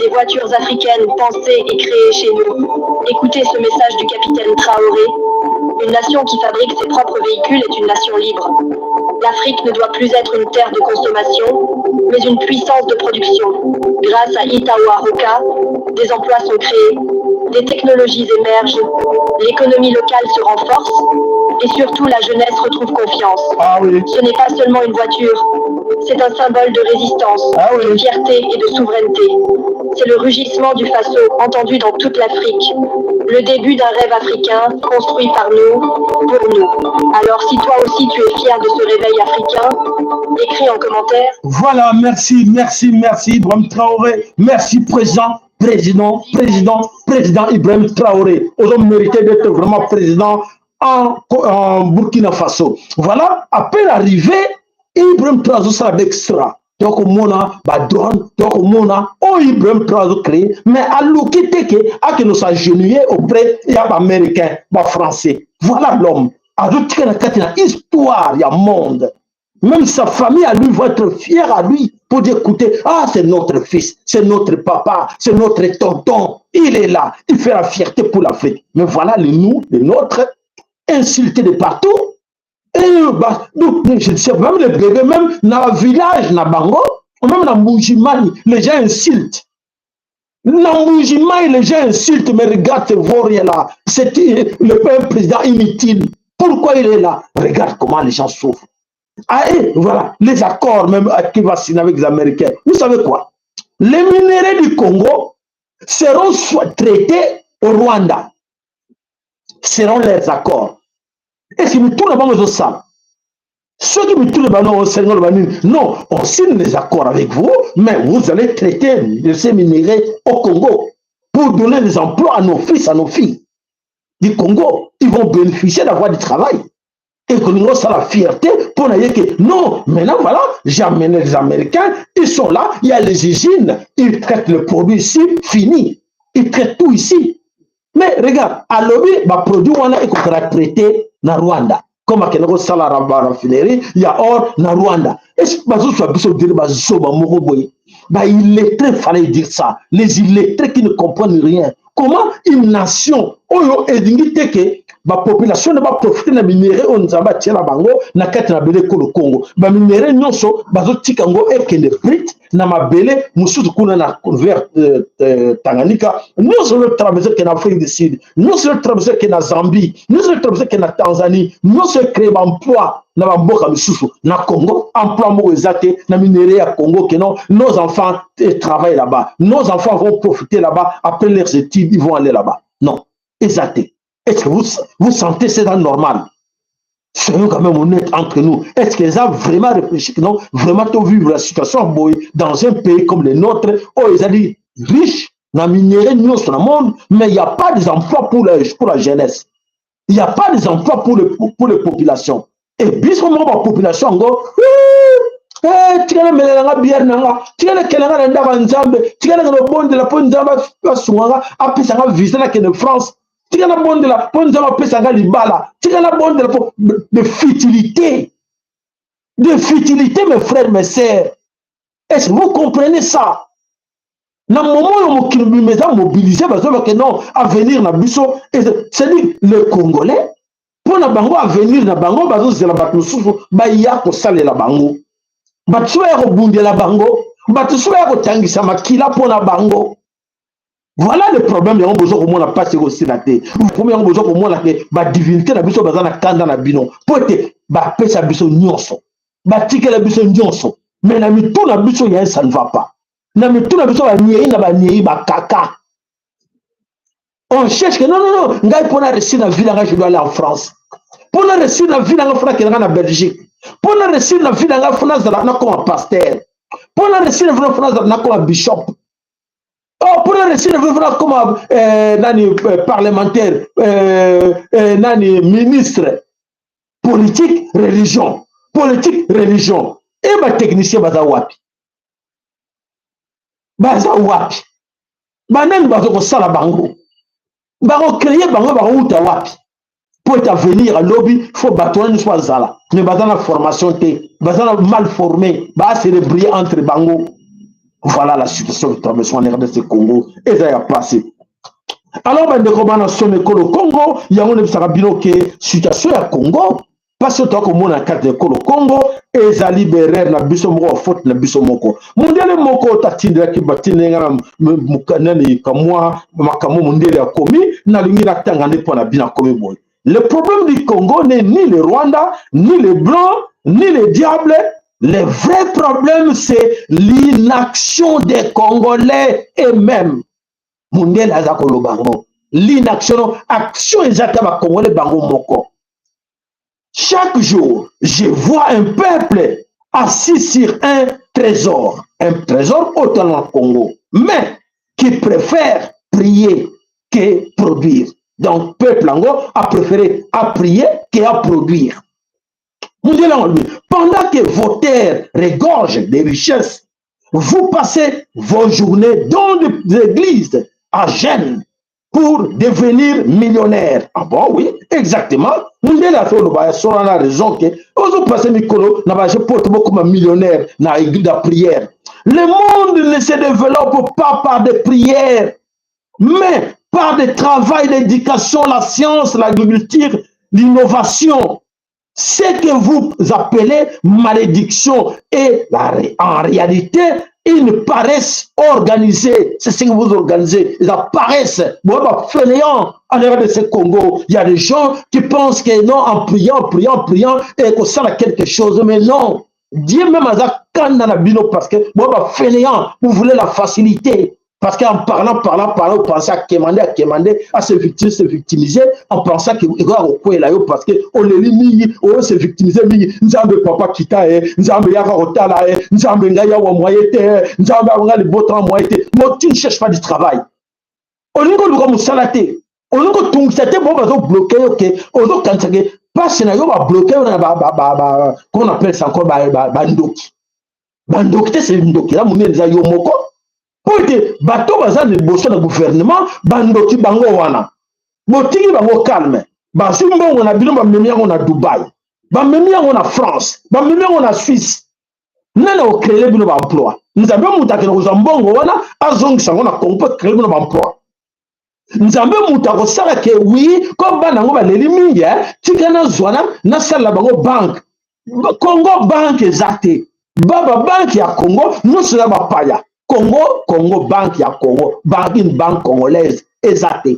Des voitures africaines pensées et créées chez nous. Écoutez ce message du capitaine Traoré. Une nation qui fabrique ses propres véhicules est une nation libre. L'Afrique ne doit plus être une terre de consommation, mais une puissance de production. Grâce à Itawa Roka, des emplois sont créés, des technologies émergent, l'économie locale se renforce et surtout la jeunesse retrouve confiance. Ah oui. Ce n'est pas seulement une voiture, c'est un symbole de résistance, de fierté et de souveraineté. C'est le rugissement du Faso entendu dans toute l'Afrique. Le début d'un rêve africain construit par nous, pour nous. Alors si toi aussi tu es fier de ce réveil africain, écris en commentaire. Voilà, merci Ibrahim Traoré. Merci président Ibrahim Traoré. Vous avez mérité d'être vraiment président en Burkina Faso. Voilà, après l'arrivée, Ibrahim Traoré sera extra. Donc, on a drone, donc on a Ibrahim Traoré créé, mais à l'outil que nous s'agenouiller auprès des Américains, des Français. Voilà l'homme. À l'outil que nous avons histoire, il y a monde. Même sa famille à lui va être fière à lui pour dire écoutez, ah c'est notre fils, c'est notre papa, c'est notre tonton, il est là, il fait la fierté pour l'Afrique. Mais voilà les nôtres, insultés de partout. Et je ne sais pas, même les bébés, même dans le village, dans Bango, même dans Moujimani, les gens insultent. Dans Moujimani, les gens insultent, mais regarde ce vaurien là, c'est le président inutile. Pourquoi il est là? Regarde comment les gens souffrent. Ah, et voilà, les accords même qui va signer avec les Américains. Vous savez quoi? Les minéraux du Congo, seront soit traités au Rwanda. Seront leurs accords. Et si nous tournons dans ça, ceux qui me tournent non, on signe les accords avec vous, mais vous allez traiter de ces minéraux au Congo pour donner des emplois à nos fils, à nos filles du Congo. Ils vont bénéficier d'avoir du travail. Et que nous avons la fierté pour dire que non, maintenant voilà, j'ai amené les Américains, ils sont là, il y a les usines, ils traitent le produit ici, fini. Ils traitent tout ici. Mais regarde, à l'objet, le produit, on a traité dans Rwanda. Comme à Kenoko Salara raffinerie, il y a or dans Rwanda. Est-ce que il est très fallait dire ça. Les illettrés qui ne comprennent rien. Comment une nation, oyo edingite que la population ne va profiter de minéraux on zamba tiela bango na kati na bele ko Congo. Ba minéraux nyonso bazo tikango ekende Brit na mabele mususu kuna na vers Tanganyika. Nous sommes le traverser que na Afrique du Sud. Nous sommes le traverser que na Zambie. Nous sommes le traverser que na Tanzanie. Nous sommes créer emploi na bamboka misusu na Congo, emploi mo ezate na minéraux à Congo que non, nos enfants travaillent là-bas. Nos enfants vont profiter là-bas après leurs études, ils vont aller là-bas. Non, ezate. Est-ce que vous sentez c'est normal? Soyons quand même honnêtes entre nous. Est-ce qu'ils ont vraiment réfléchi que non, vraiment vivre la situation dans un pays comme le nôtre, où ils ont dit riches, dans le minéraux sur le monde, mais il n'y a pas d'emploi pour la jeunesse. Il n'y a pas d'emploi pour les populations. Et bien sûr, la population, tu as la bière, tu as la kelanga de Nzambe, tu as le bon de la pointe de après ça va visiter la France. Tu as la bonne de la pointe de la libala. Tu as la bonne de futilité. De futilité, mes frères, mes sœurs. Est-ce que vous comprenez ça? Dans le moment où nous sommes mobilisés, que non, à venir dans Bisso, c'est-à-dire le Congolais, pour na bango à venir na bango, c'est la batususu, ya ko sale la bango. Batususu ya ko bunde la bango, batususu ya ko tangisa makila pour na bango. Voilà le problème, il y a besoin qu'on n'a pas aussi la tête. Le premier, il y a besoin qu'on a la divinité, la biso, la kanda, la bino. Pour être, pèse la biso nyonso. Tique la biso nyonso. Mais la mitou, la biso, ça ne va pas. La mitou, la biso, la nieri, kaka. On cherche que non, ngai pour la réussir la ville, je dois aller en France. Pour la réussir la ville, en France, en Belgique. Pour la réussir la ville, en France, comme un pasteur. Pour la réussir la ville, en France, comme un bishop. Oh, pour réussir le vivre comme parlementaire, ministre, politique, religion. Et ma technicien bazawapi. Banen bazoko sala bango. Baro créer bango baro uta wapi. Pour venir à lobby, il faut bâtonner une soit zala. Mais bazana formation te, bazana mal formé, ba célébrer entre bango. Voilà la situation de traversement en RDC Congo et ça a passé. Alors, ben, de comment on a sonné le Congo, il y a un sabino qui situation à Congo, parce que comme on a carte de Congo, et ça libéré na biso moko faute na biso moko. Mondele moko tatindra ki batine ngana mukanani kamwa makamo mondele akomi na lingi na tanga ne pona bina komi boy. Le problème du Congo n'est ni le Rwanda, ni les Blancs, ni les diables. Le vrai problème, c'est l'inaction des Congolais eux-mêmes. Mundel Azakolo Bango. L'inaction, action exactement Congolais Bango Moko. Chaque jour, je vois un peuple assis sur un trésor autant au Congo, mais qui préfère prier que produire. Donc, peuple Ango a préféré à prier qu'à produire. Pendant que vos terres regorgent des richesses, vous passez vos journées dans des églises à jeûne pour devenir millionnaire. Ah bon, oui, exactement. Nous avons raison que vous passez Mikolo, n'a pas comme un millionnaire dans l'église de prière. Le monde ne se développe pas par des prières, mais par des travail d'éducation, la science, l'agriculture, l'innovation. Ce que vous appelez malédiction et en réalité, ils paraissent organisés. C'est ce que vous organisez. Ils apparaissent. Fainéants en RDC Congo. Il y a des gens qui pensent que non, en priant, et que ça a quelque chose. Mais non. Dieu même a quand dans la bino parce que fainéant, vous voulez la facilité. Parce qu'en parlant, on pensait à quémander, à se victimiser, en pensant qu'il y a un là parce qu'on les lit, on se victimiser, Nzambe papa kita, Nzambe yaka rotala, Nzambe ngaya wa moyete, Nzambe nga le botan moyete. Mais tu ne cherches pas du travail. On n'y a pas de salaté. On n'y a pas de salaté, bon, on va bloquer, ok. On va bloquer, parce qu'on va bloquer, qu'on appelle ça encore bandoki. Bandoki, c'est une doki. Là, on est déjà yomoko. Pour que bateau baza de bosso na gouvernement bandoki bango wana botiki bango calme basumbo on a bino ba memi on a Dubaï ba memi on a France ba memi on a Suisse nana o créer bino ba emploi nzambe mutaka na kozambongo wana azongi sango na Congo créer bino ba emploi nzambe mutaka sala ke oui comme bana ngo ba leli mingi tika na zwana na sala bango banque Congo banque exacte baba banque ya Congo non c'est ba paya Congo banque ya Congo, une banque congolaise, exacte.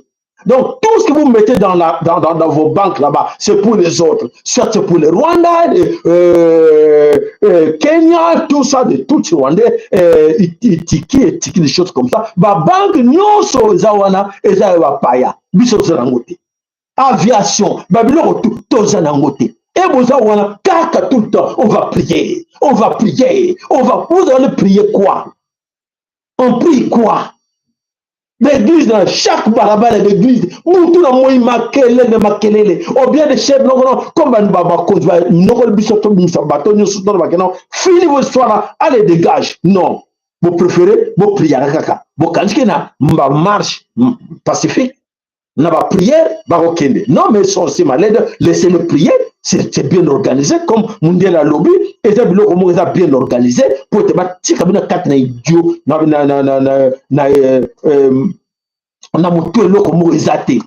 Donc tout ce que vous mettez dans vos banques là-bas, c'est pour les autres. Soit c'est pour les Rwandais, Kenya, tout ça, de tout Rwandais, Tiki, des choses comme ça. Ba banque non so zawana ezawa paya. Biso zanangote. Aviation, babilo tout zanangote. Et vous avez kaka tout le temps, on va prier, vous allez prier quoi? On prie quoi? L'église, dans chaque barabara de l'église, nous tous les mots makelele, ou bien des chefs, comme fini vos histoires, allez dégage. Non, vous préférez, vous priez à kaka. Vous quand na marche pacifique, n'a pas prière, non mais sont aussi malades, laissez-le prier. C'est bien organisé comme Mondial a lobby et c'est bien organisé pour te battre si comme na idiot na mutu eloko mo ezate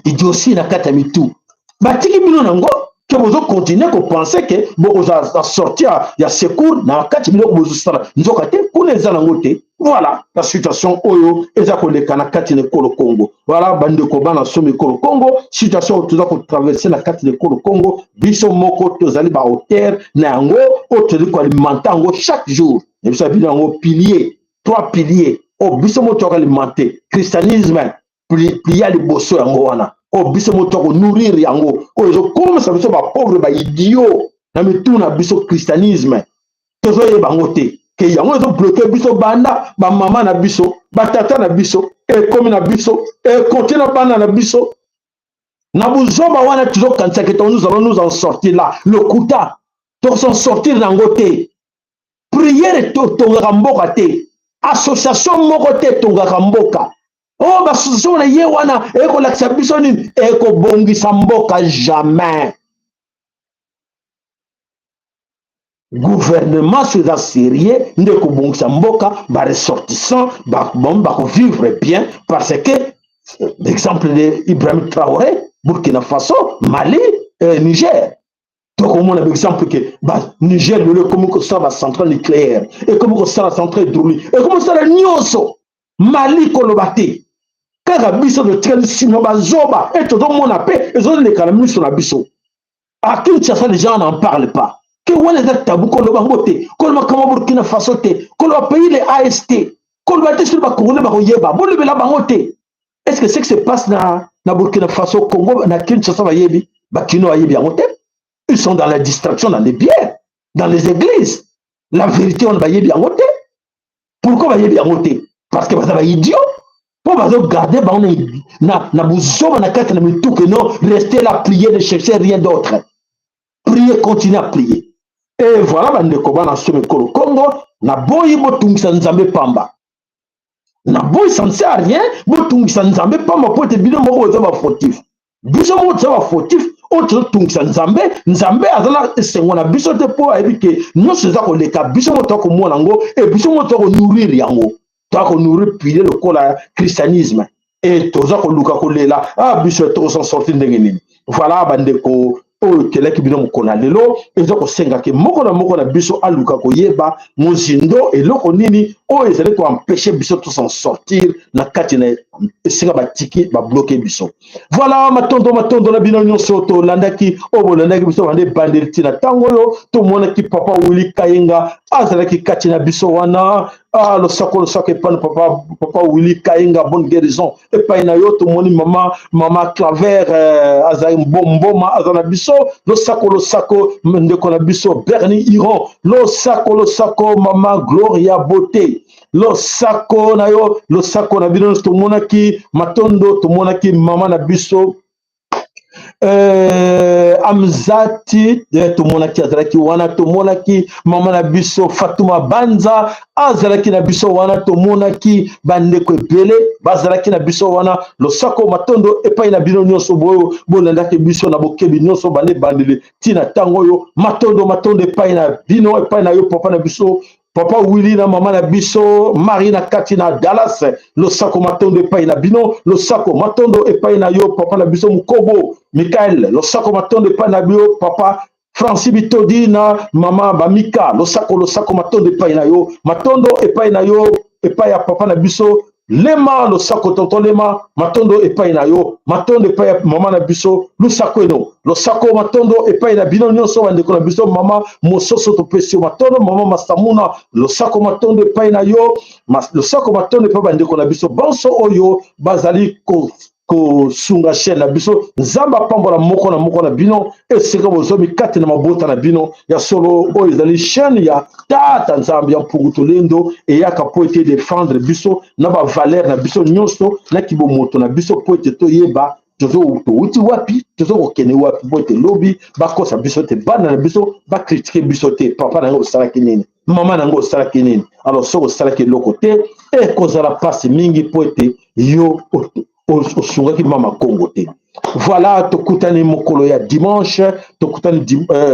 idiot aussi na kata mitu batiki bino nango que vous continuez à penser que vous allez sortir il y a secours na kati bino vous sera nzokate pour les anangote. Voilà la situation oyo ezako le kana kati ne kolo Congo. Voilà bande ko bana somi kolo Congo, situation tout ko traverser la kati ne kolo Congo, biso moko tozali ba hauteur na yango oteli ko alimenter yango chaque jour. Et ça bi yango pilier, 3 piliers. O biso moko alimenter christianisme, plier les bosso yango wana. O biso moko nourrir yango. O zo comme ça biso ba pauvre ba idiot. Na mitu na biso christianisme. Tozo ye bangote. Que yango ezo bloqué biso banda ba mama na biso ba tata na biso et comme na biso et continue banda na biso na buzoba wana toujours quand c'est que nous allons nous en sortir là le kuta pour s'en sortir nangote prière tonga mboka te association moko te tonga mboka oh ba association na ye wana e ko lakisa biso ni e ko bongisa mboka jamais. Gouvernement c'est sérieux de Kobongsa Mboka ba ressortissant ba vivre bien parce que l'exemple de Ibrahim Traoré Burkina Faso Mali Niger donc au moins l'exemple que Niger le comme ça la centrale nucléaire et comme ça la centrale hydraulique et comme ça la nyonso Mali kolobate kaka biso de train sino bazoba et tout le monde a paix et les économies sur la biso à Kinshasa les gens n'en parlent pas. Que wala za tabu ko loba ngote ko ma kama Burkina Faso te ko lo pays les AST ko lo te sur ba ko ba ko yeba bo le bela bangote. Est-ce que c'est que se passe na Burkina Faso Congo na Kinshasa ba yebi ba kino yebi bangote? Ils sont dans la distraction dans les bières dans les églises. La vérité on ba yebi bangote. Pourquoi ba yebi bangote? Parce que ba idiot. Pour ba garder ba on na buzoba na kata na mitu que non rester là prier ne chercher rien d'autre. Prier continuer à prier. Et voilà, bandeko bana somme kolo Congo, na boyi botungisa nzambe pamba. Na boyi ça ne sert à rien, botungisa nzambe pamba pour te bino moko za ba fautif. Biso moko za ba fautif, autre tungisa nzambe azala sengo na biso te po ebike no seza ko leka biso moko ko mona ngo et biso moko ko nourrir yango. To ko nourrir pilier le kola christianisme et toza ko luka ko lela biso to s'en sortir ndenge nini. Voilà bandeko oyo keleki bino mokona lelo ezo kosenga ke moko na biso aluka koyeba mozindo eloko nini oyo ezali ko empêcher biso to s'en sortir na kati na esenga batiki ba bloquer biso. Voilà matondo na bino nyonso to landaki obolandaki biso bande bandeliti na tango yo to mona ki papa Willy Kayenga azalaki kati na biso wana Ah, le sako et pas papa, papa Willy Kainga, bonne guérison. Et pas une autre, mon maman Claver, Azaïm Bomboma, Azanabiso, le sako, Mendekonabiso, Bernie Iran, le sako, maman Gloria Beauté. Le sako na bino to monaki matondo to monaki mama na biso Amzati to monaki azalaki wana to monaki mama na biso Fatuma Banza azalaki na biso wana to monaki bandeko ebele bazalaki na biso wana le sako matondo epai na bino nyonso boyo bolandaki biso na bokebi nyonso bande bandele tina tango yo matondo epai na bino epai na yo papa na biso Papa Willy na maman na biso, Marina Katina Dallas, le sako matondo epai na bino, le sako matondo epai na yo, papa na biso Mukobo, Michael, le sako matondo epai na bio, papa Francis Bitodi na maman Bamika, le sako matondo epai na yo, matondo epai na yo, epai ya papa na biso, Lema, le sako tonton Lema, matondo epai na yo, matondo epai ya maman na biso, le sako eno, le sako matondo epai na bino nyonso bandeko na biso, maman mososo to pesio matondo, maman Masamuna, le sako matondo epai na yo, le sako matondo epai bandeko na biso, banso oyo, bazali ko sunga chaîne na biso, nzamba pambola moko na bino, esika bozomi kati na mabota na bino, ya solo oyo ezali chaîne ya tata nzambe ya mpungutu lendo, e yaka po ete défendre biso, na ba valeur na biso nyonso, na kibomoto na biso po ete toyeba, tozo uti wapi, tozo kokene wapi, po ete lobi, bakosa biso te, bana na biso, ba critiquer biso te, papa na ngo osalaki nini, mama na ngo osalaki nini, alors so osalaki eloko te, e kozala pasi mingi po ete yo osungaki mama Congo te. Voilà, tokutani mokolo ya dimanche, tokutani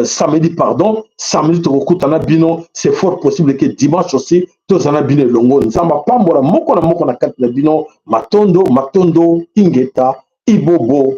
samedi pardon, samedi tokutana bino, c'est fort possible que dimanche aussi tozana bino longo nzamba pambola moko na kati na bino matondo ingeta ibobo